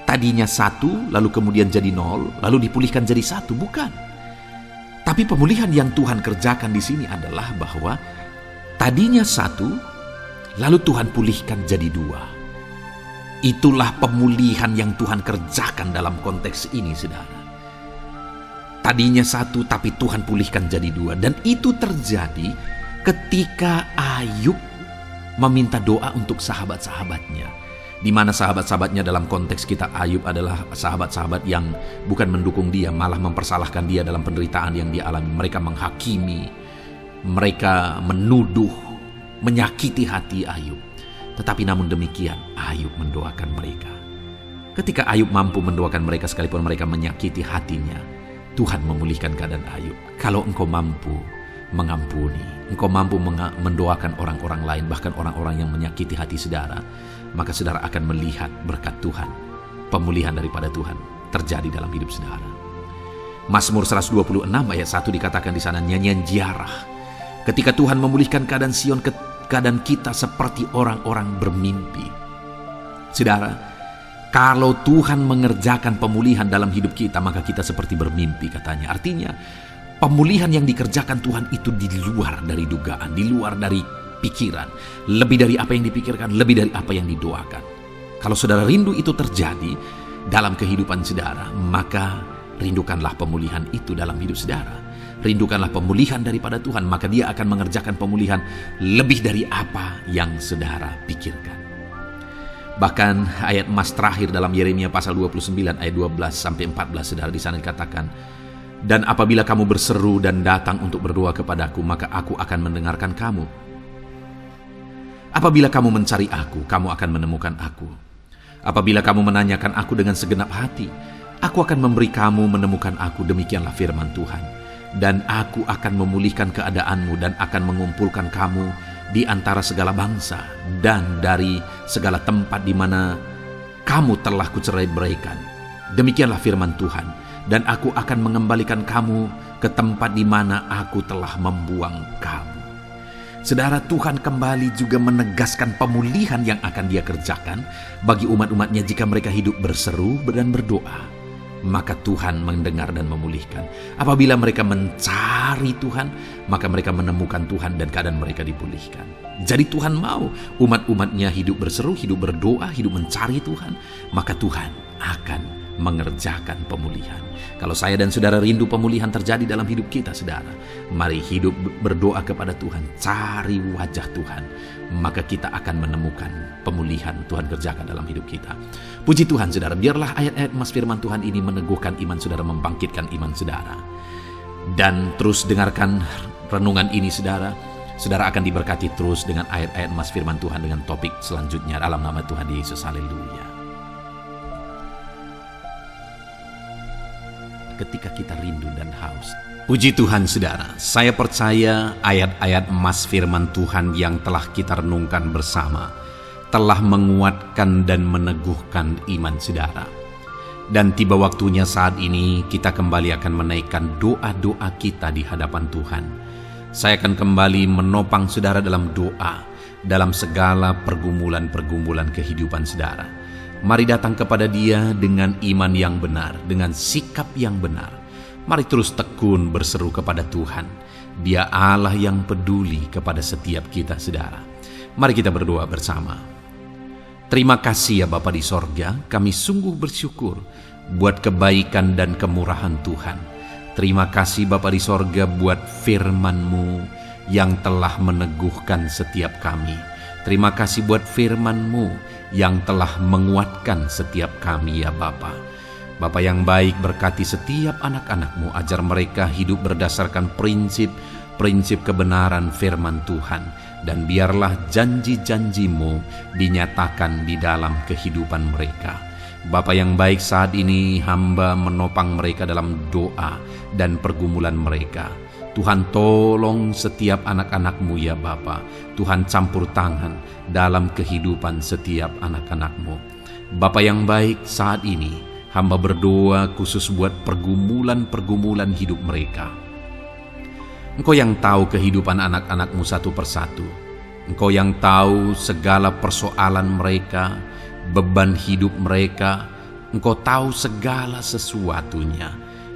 tadinya 1, lalu kemudian jadi 0, lalu dipulihkan jadi 1, bukan. Tapi pemulihan yang Tuhan kerjakan di sini adalah bahwa tadinya 1, lalu Tuhan pulihkan jadi 2. Itulah pemulihan yang Tuhan kerjakan dalam konteks ini, saudara. Tadinya 1, tapi Tuhan pulihkan jadi 2. Dan itu terjadi ketika Ayub meminta doa untuk sahabat-sahabatnya. Di mana sahabat-sahabatnya dalam konteks kita Ayub adalah sahabat-sahabat yang bukan mendukung dia, malah mempersalahkan dia dalam penderitaan yang dia alami. Mereka menghakimi, mereka menuduh, menyakiti hati Ayub. Tetapi namun demikian, Ayub mendoakan mereka. Ketika Ayub mampu mendoakan mereka sekalipun mereka menyakiti hatinya, Tuhan memulihkan keadaan Ayub. Kalau engkau mampu mengampuni, engkau mampu mendoakan orang-orang lain, bahkan orang-orang yang menyakiti hati saudara, maka saudara akan melihat berkat Tuhan, pemulihan daripada Tuhan terjadi dalam hidup saudara. Mazmur 126 ayat 1 dikatakan di sana, nyanyian ziarah. Ketika Tuhan memulihkan keadaan Sion, keadaan kita seperti orang-orang bermimpi. Saudara, kalau Tuhan mengerjakan pemulihan dalam hidup kita, maka kita seperti bermimpi, katanya. Artinya, pemulihan yang dikerjakan Tuhan itu di luar dari dugaan, di luar dari pikiran, lebih dari apa yang dipikirkan, lebih dari apa yang didoakan. Kalau saudara rindu itu terjadi dalam kehidupan saudara, maka rindukanlah pemulihan itu dalam hidup saudara. Rindukanlah pemulihan daripada Tuhan, maka Dia akan mengerjakan pemulihan lebih dari apa yang saudara pikirkan. Bahkan ayat emas terakhir dalam Yeremia pasal 29 ayat 12 sampai 14, saudara, di sana dikatakan, dan apabila kamu berseru dan datang untuk berdoa kepadaku, maka aku akan mendengarkan kamu. Apabila kamu mencari aku, kamu akan menemukan aku. Apabila kamu menanyakan aku dengan segenap hati, aku akan memberi kamu menemukan aku, demikianlah firman Tuhan. Dan aku akan memulihkan keadaanmu dan akan mengumpulkan kamu di antara segala bangsa dan dari segala tempat di mana kamu telah kucerai-beraikan. Demikianlah firman Tuhan. Dan aku akan mengembalikan kamu ke tempat di mana aku telah membuang kamu. Saudara, Tuhan kembali juga menegaskan pemulihan yang akan Dia kerjakan bagi umat-umatnya jika mereka hidup berseru dan berdoa. Maka Tuhan mendengar dan memulihkan. Apabila mereka mencari Tuhan, maka mereka menemukan Tuhan dan keadaan mereka dipulihkan. Jadi Tuhan mau umat-umatnya hidup berseru, hidup berdoa, hidup mencari Tuhan, maka Tuhan akan mengerjakan pemulihan. Kalau saya dan saudara rindu pemulihan terjadi dalam hidup kita, saudara, mari hidup berdoa kepada Tuhan, cari wajah Tuhan, maka kita akan menemukan pemulihan Tuhan kerjakan dalam hidup kita. Puji Tuhan, saudara, biarlah ayat-ayat emas firman Tuhan ini meneguhkan iman saudara, membangkitkan iman saudara. Dan terus dengarkan renungan ini, saudara. Saudara akan diberkati terus dengan ayat-ayat emas firman Tuhan dengan topik selanjutnya dalam nama Tuhan Yesus. Haleluya. Ketika kita rindu dan haus. Puji Tuhan, saudara, saya percaya ayat-ayat emas firman Tuhan yang telah kita renungkan bersama telah menguatkan dan meneguhkan iman saudara. Dan tiba waktunya saat ini kita kembali akan menaikkan doa-doa kita di hadapan Tuhan. Saya akan kembali menopang saudara dalam doa, dalam segala pergumulan-pergumulan kehidupan saudara. Mari datang kepada Dia dengan iman yang benar, dengan sikap yang benar. Mari terus tekun berseru kepada Tuhan. Dia Allah yang peduli kepada setiap kita, saudara. Mari kita berdoa bersama. Terima kasih ya Bapa di sorga, kami sungguh bersyukur buat kebaikan dan kemurahan Tuhan. Terima kasih Bapa di sorga buat firman-Mu yang telah meneguhkan setiap kami. Terima kasih buat firman-Mu yang telah menguatkan setiap kami ya Bapa. Bapa yang baik, berkati setiap anak-anak-Mu, ajar mereka hidup berdasarkan prinsip kebenaran firman Tuhan. Dan biarlah janji-janji-Mu dinyatakan di dalam kehidupan mereka. Bapa yang baik, saat ini hamba menopang mereka dalam doa dan pergumulan mereka. Tuhan tolong setiap anak-anak-Mu ya Bapa. Tuhan campur tangan dalam kehidupan setiap anak-anak-Mu. Bapa yang baik, saat ini hamba berdoa khusus buat pergumulan-pergumulan hidup mereka. Engkau yang tahu kehidupan anak-anak-Mu satu persatu. Engkau yang tahu segala persoalan mereka, beban hidup mereka. Engkau tahu segala sesuatunya.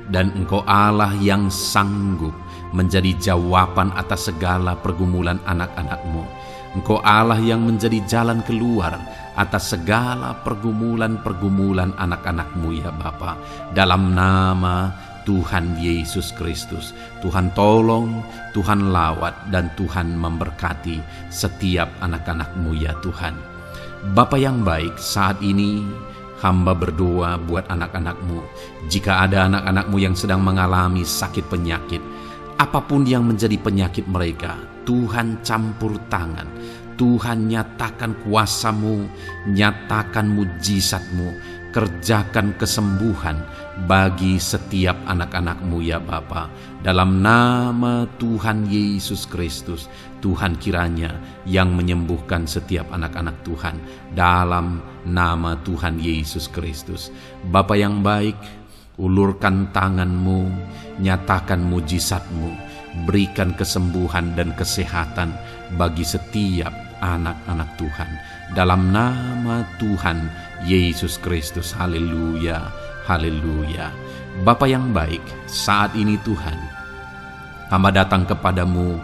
Dan Engkau Allah yang sanggup menjadi jawaban atas segala pergumulan anak-anak-Mu. Engkau Allah yang menjadi jalan keluar atas segala pergumulan-pergumulan anak-anak-Mu ya Bapa. Dalam nama Tuhan Yesus Kristus, Tuhan tolong, Tuhan lawat, dan Tuhan memberkati setiap anak-anak-Mu ya Tuhan. Bapa yang baik, saat ini hamba berdoa buat anak-anak-Mu. Jika ada anak-anak-Mu yang sedang mengalami sakit penyakit, apapun yang menjadi penyakit mereka, Tuhan campur tangan. Tuhan nyatakan kuasa-Mu, nyatakan mujizat-Mu, kerjakan kesembuhan bagi setiap anak-anak-Mu ya Bapa. Dalam nama Tuhan Yesus Kristus, Tuhan kiranya yang menyembuhkan setiap anak-anak Tuhan. Dalam nama Tuhan Yesus Kristus. Bapa yang baik, ulurkan tangan-Mu, nyatakan mujizat-Mu, berikan kesembuhan dan kesehatan bagi setiap anak-anak Tuhan. Dalam nama Tuhan Yesus Kristus. Haleluya, haleluya. Bapa yang baik, saat ini Tuhan, hamba datang kepadamu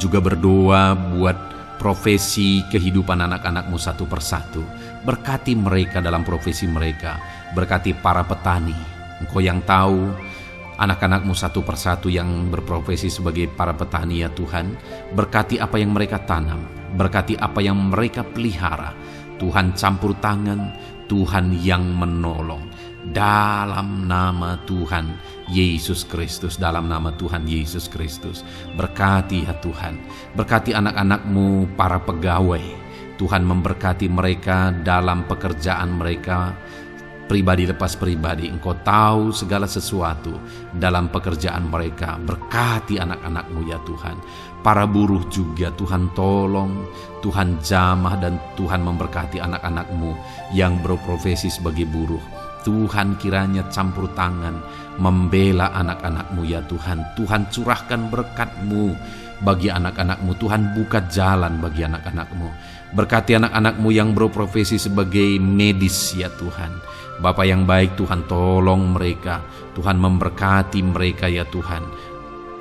juga berdoa buat profesi kehidupan anak-anak-Mu satu persatu. Berkati mereka dalam profesi mereka. Berkati para petani. Engkau yang tahu anak-anak-Mu satu persatu yang berprofesi sebagai para petani ya Tuhan. Berkati apa yang mereka tanam, berkati apa yang mereka pelihara. Tuhan campur tangan, Tuhan yang menolong. Dalam nama Tuhan Yesus Kristus, dalam nama Tuhan Yesus Kristus. Berkati ya Tuhan, berkati anak-anak-Mu para pegawai. Tuhan memberkati mereka dalam pekerjaan mereka, pribadi lepas pribadi. Engkau tahu segala sesuatu dalam pekerjaan mereka. Berkati anak-anak-Mu ya Tuhan. Para buruh juga Tuhan tolong, Tuhan jamah, dan Tuhan memberkati anak-anak-Mu yang berprofesi sebagai buruh. Tuhan kiranya campur tangan membela anak-anak-Mu ya Tuhan. Tuhan curahkan berkat-Mu bagi anak-anak-Mu. Tuhan buka jalan bagi anak-anak-Mu. Berkati anak-anak-Mu yang berprofesi sebagai medis ya Tuhan. Bapa yang baik, Tuhan tolong mereka. Tuhan memberkati mereka ya Tuhan.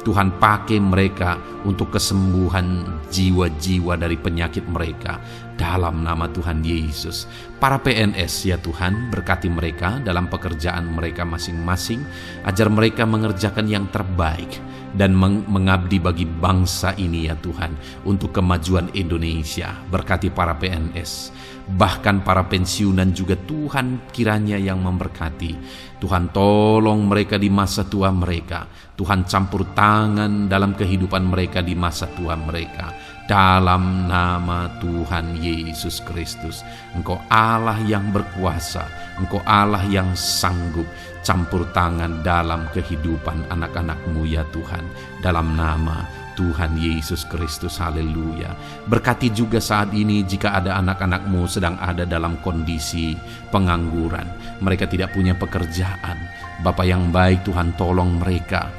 Tuhan pakai mereka untuk kesembuhan jiwa-jiwa dari penyakit mereka. dalam nama Tuhan Yesus. Para PNS ya Tuhan, berkati mereka dalam pekerjaan mereka masing-masing, ajar mereka mengerjakan yang terbaik dan mengabdi bagi bangsa ini ya Tuhan, untuk kemajuan Indonesia. Berkati para PNS, bahkan para pensiunan juga Tuhan kiranya yang memberkati. Tuhan tolong mereka di masa tua mereka. Tuhan campur tangan dalam kehidupan mereka di masa tua mereka. Dalam nama Tuhan Yesus Kristus, Engkau Allah yang berkuasa, Engkau Allah yang sanggup, campur tangan dalam kehidupan anak-anak-Mu ya Tuhan. Dalam nama Tuhan Yesus Kristus, haleluya. Berkati juga saat ini jika ada anak-anak-Mu sedang ada dalam kondisi pengangguran, mereka tidak punya pekerjaan. Bapa yang baik, Tuhan tolong mereka,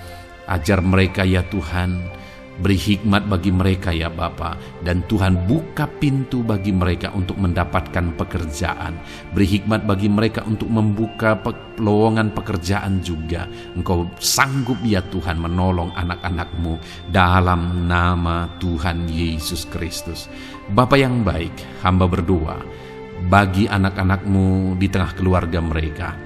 ajar mereka ya Tuhan, beri hikmat bagi mereka ya Bapa, dan Tuhan buka pintu bagi mereka untuk mendapatkan pekerjaan. Beri hikmat bagi mereka untuk membuka lowongan pekerjaan juga. Engkau sanggup ya Tuhan menolong anak-anak-Mu dalam nama Tuhan Yesus Kristus. Bapa yang baik, hamba berdoa bagi anak-anak-Mu di tengah keluarga mereka.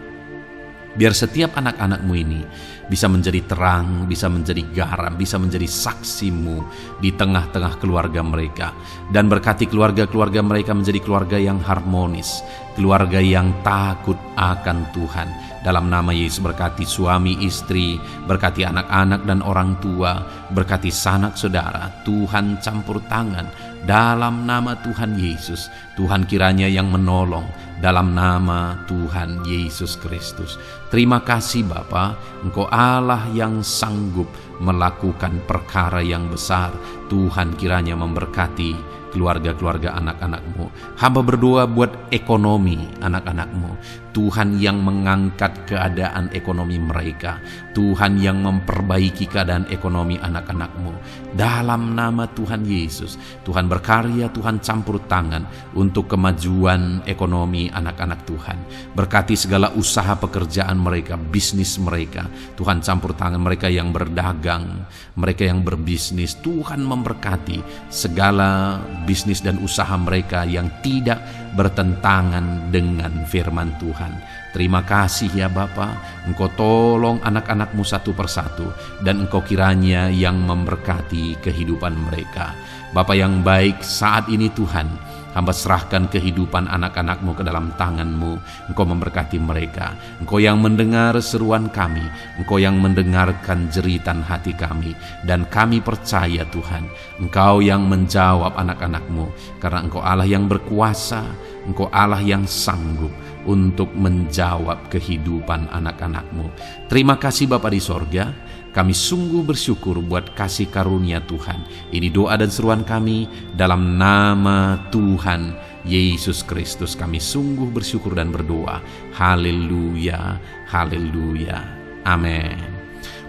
Biar setiap anak-anak-Mu ini bisa menjadi terang, bisa menjadi garam, bisa menjadi saksi-Mu di tengah-tengah keluarga mereka. Dan berkati keluarga-keluarga mereka menjadi keluarga yang harmonis, keluarga yang takut akan Tuhan. Dalam nama Yesus, berkati suami istri, berkati anak-anak dan orang tua, berkati sanak saudara. Tuhan campur tangan dalam nama Tuhan Yesus. Tuhan kiranya yang menolong dalam nama Tuhan Yesus Kristus. Terima kasih Bapa, Engkau Allah yang sanggup melakukan perkara yang besar. Tuhan kiranya memberkati keluarga-keluarga anak-anak-Mu. Hamba berdoa buat ekonomi anak-anak-Mu. Tuhan yang mengangkat keadaan ekonomi mereka. Tuhan yang memperbaiki keadaan ekonomi anak-anak-Mu. Dalam nama Tuhan Yesus, Tuhan berkarya, Tuhan campur tangan untuk kemajuan ekonomi anak-anak Tuhan. Berkati segala usaha pekerjaan mereka, bisnis mereka. Tuhan campur tangan mereka yang berdagang, mereka yang berbisnis. Tuhan memberkati segala bisnis dan usaha mereka yang tidak bertentangan dengan firman Tuhan. Terima kasih ya Bapa, Engkau tolong anak-anak-Mu satu persatu, dan Engkau kiranya yang memberkati kehidupan mereka. Bapa yang baik, saat ini Tuhan, hamba serahkan kehidupan anak-anak-Mu ke dalam tangan-Mu. Engkau memberkati mereka. Engkau yang mendengar seruan kami, Engkau yang mendengarkan jeritan hati kami, dan kami percaya Tuhan, Engkau yang menjawab anak-anak-Mu, karena Engkau Allah yang berkuasa, Engkau Allah yang sanggup untuk menjawab kehidupan anak-anak-Mu. Terima kasih Bapa di sorga. Kami sungguh bersyukur buat kasih karunia Tuhan. Ini doa dan seruan kami dalam nama Tuhan Yesus Kristus. Kami sungguh bersyukur dan berdoa. Haleluya, haleluya, amin.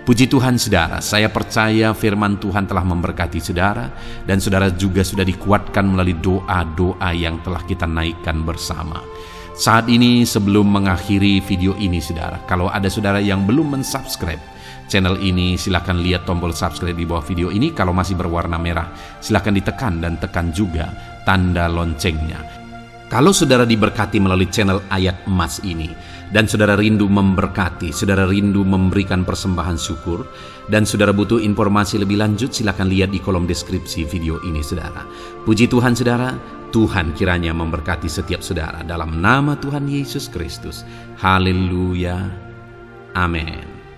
Puji Tuhan saudara, saya percaya firman Tuhan telah memberkati saudara, dan saudara juga sudah dikuatkan melalui doa-doa yang telah kita naikkan bersama. Saat ini sebelum mengakhiri video ini saudara, kalau ada saudara yang belum mensubscribe channel ini, silakan lihat tombol subscribe di bawah video ini. Kalau masih berwarna merah, silakan ditekan dan tekan juga tanda loncengnya. Kalau saudara diberkati melalui channel Ayat Emas ini, dan saudara rindu memberkati, saudara rindu memberikan persembahan syukur, dan saudara butuh informasi lebih lanjut, silakan lihat di kolom deskripsi video ini saudara. Puji Tuhan saudara, Tuhan kiranya memberkati setiap saudara dalam nama Tuhan Yesus Kristus. Haleluya, amin.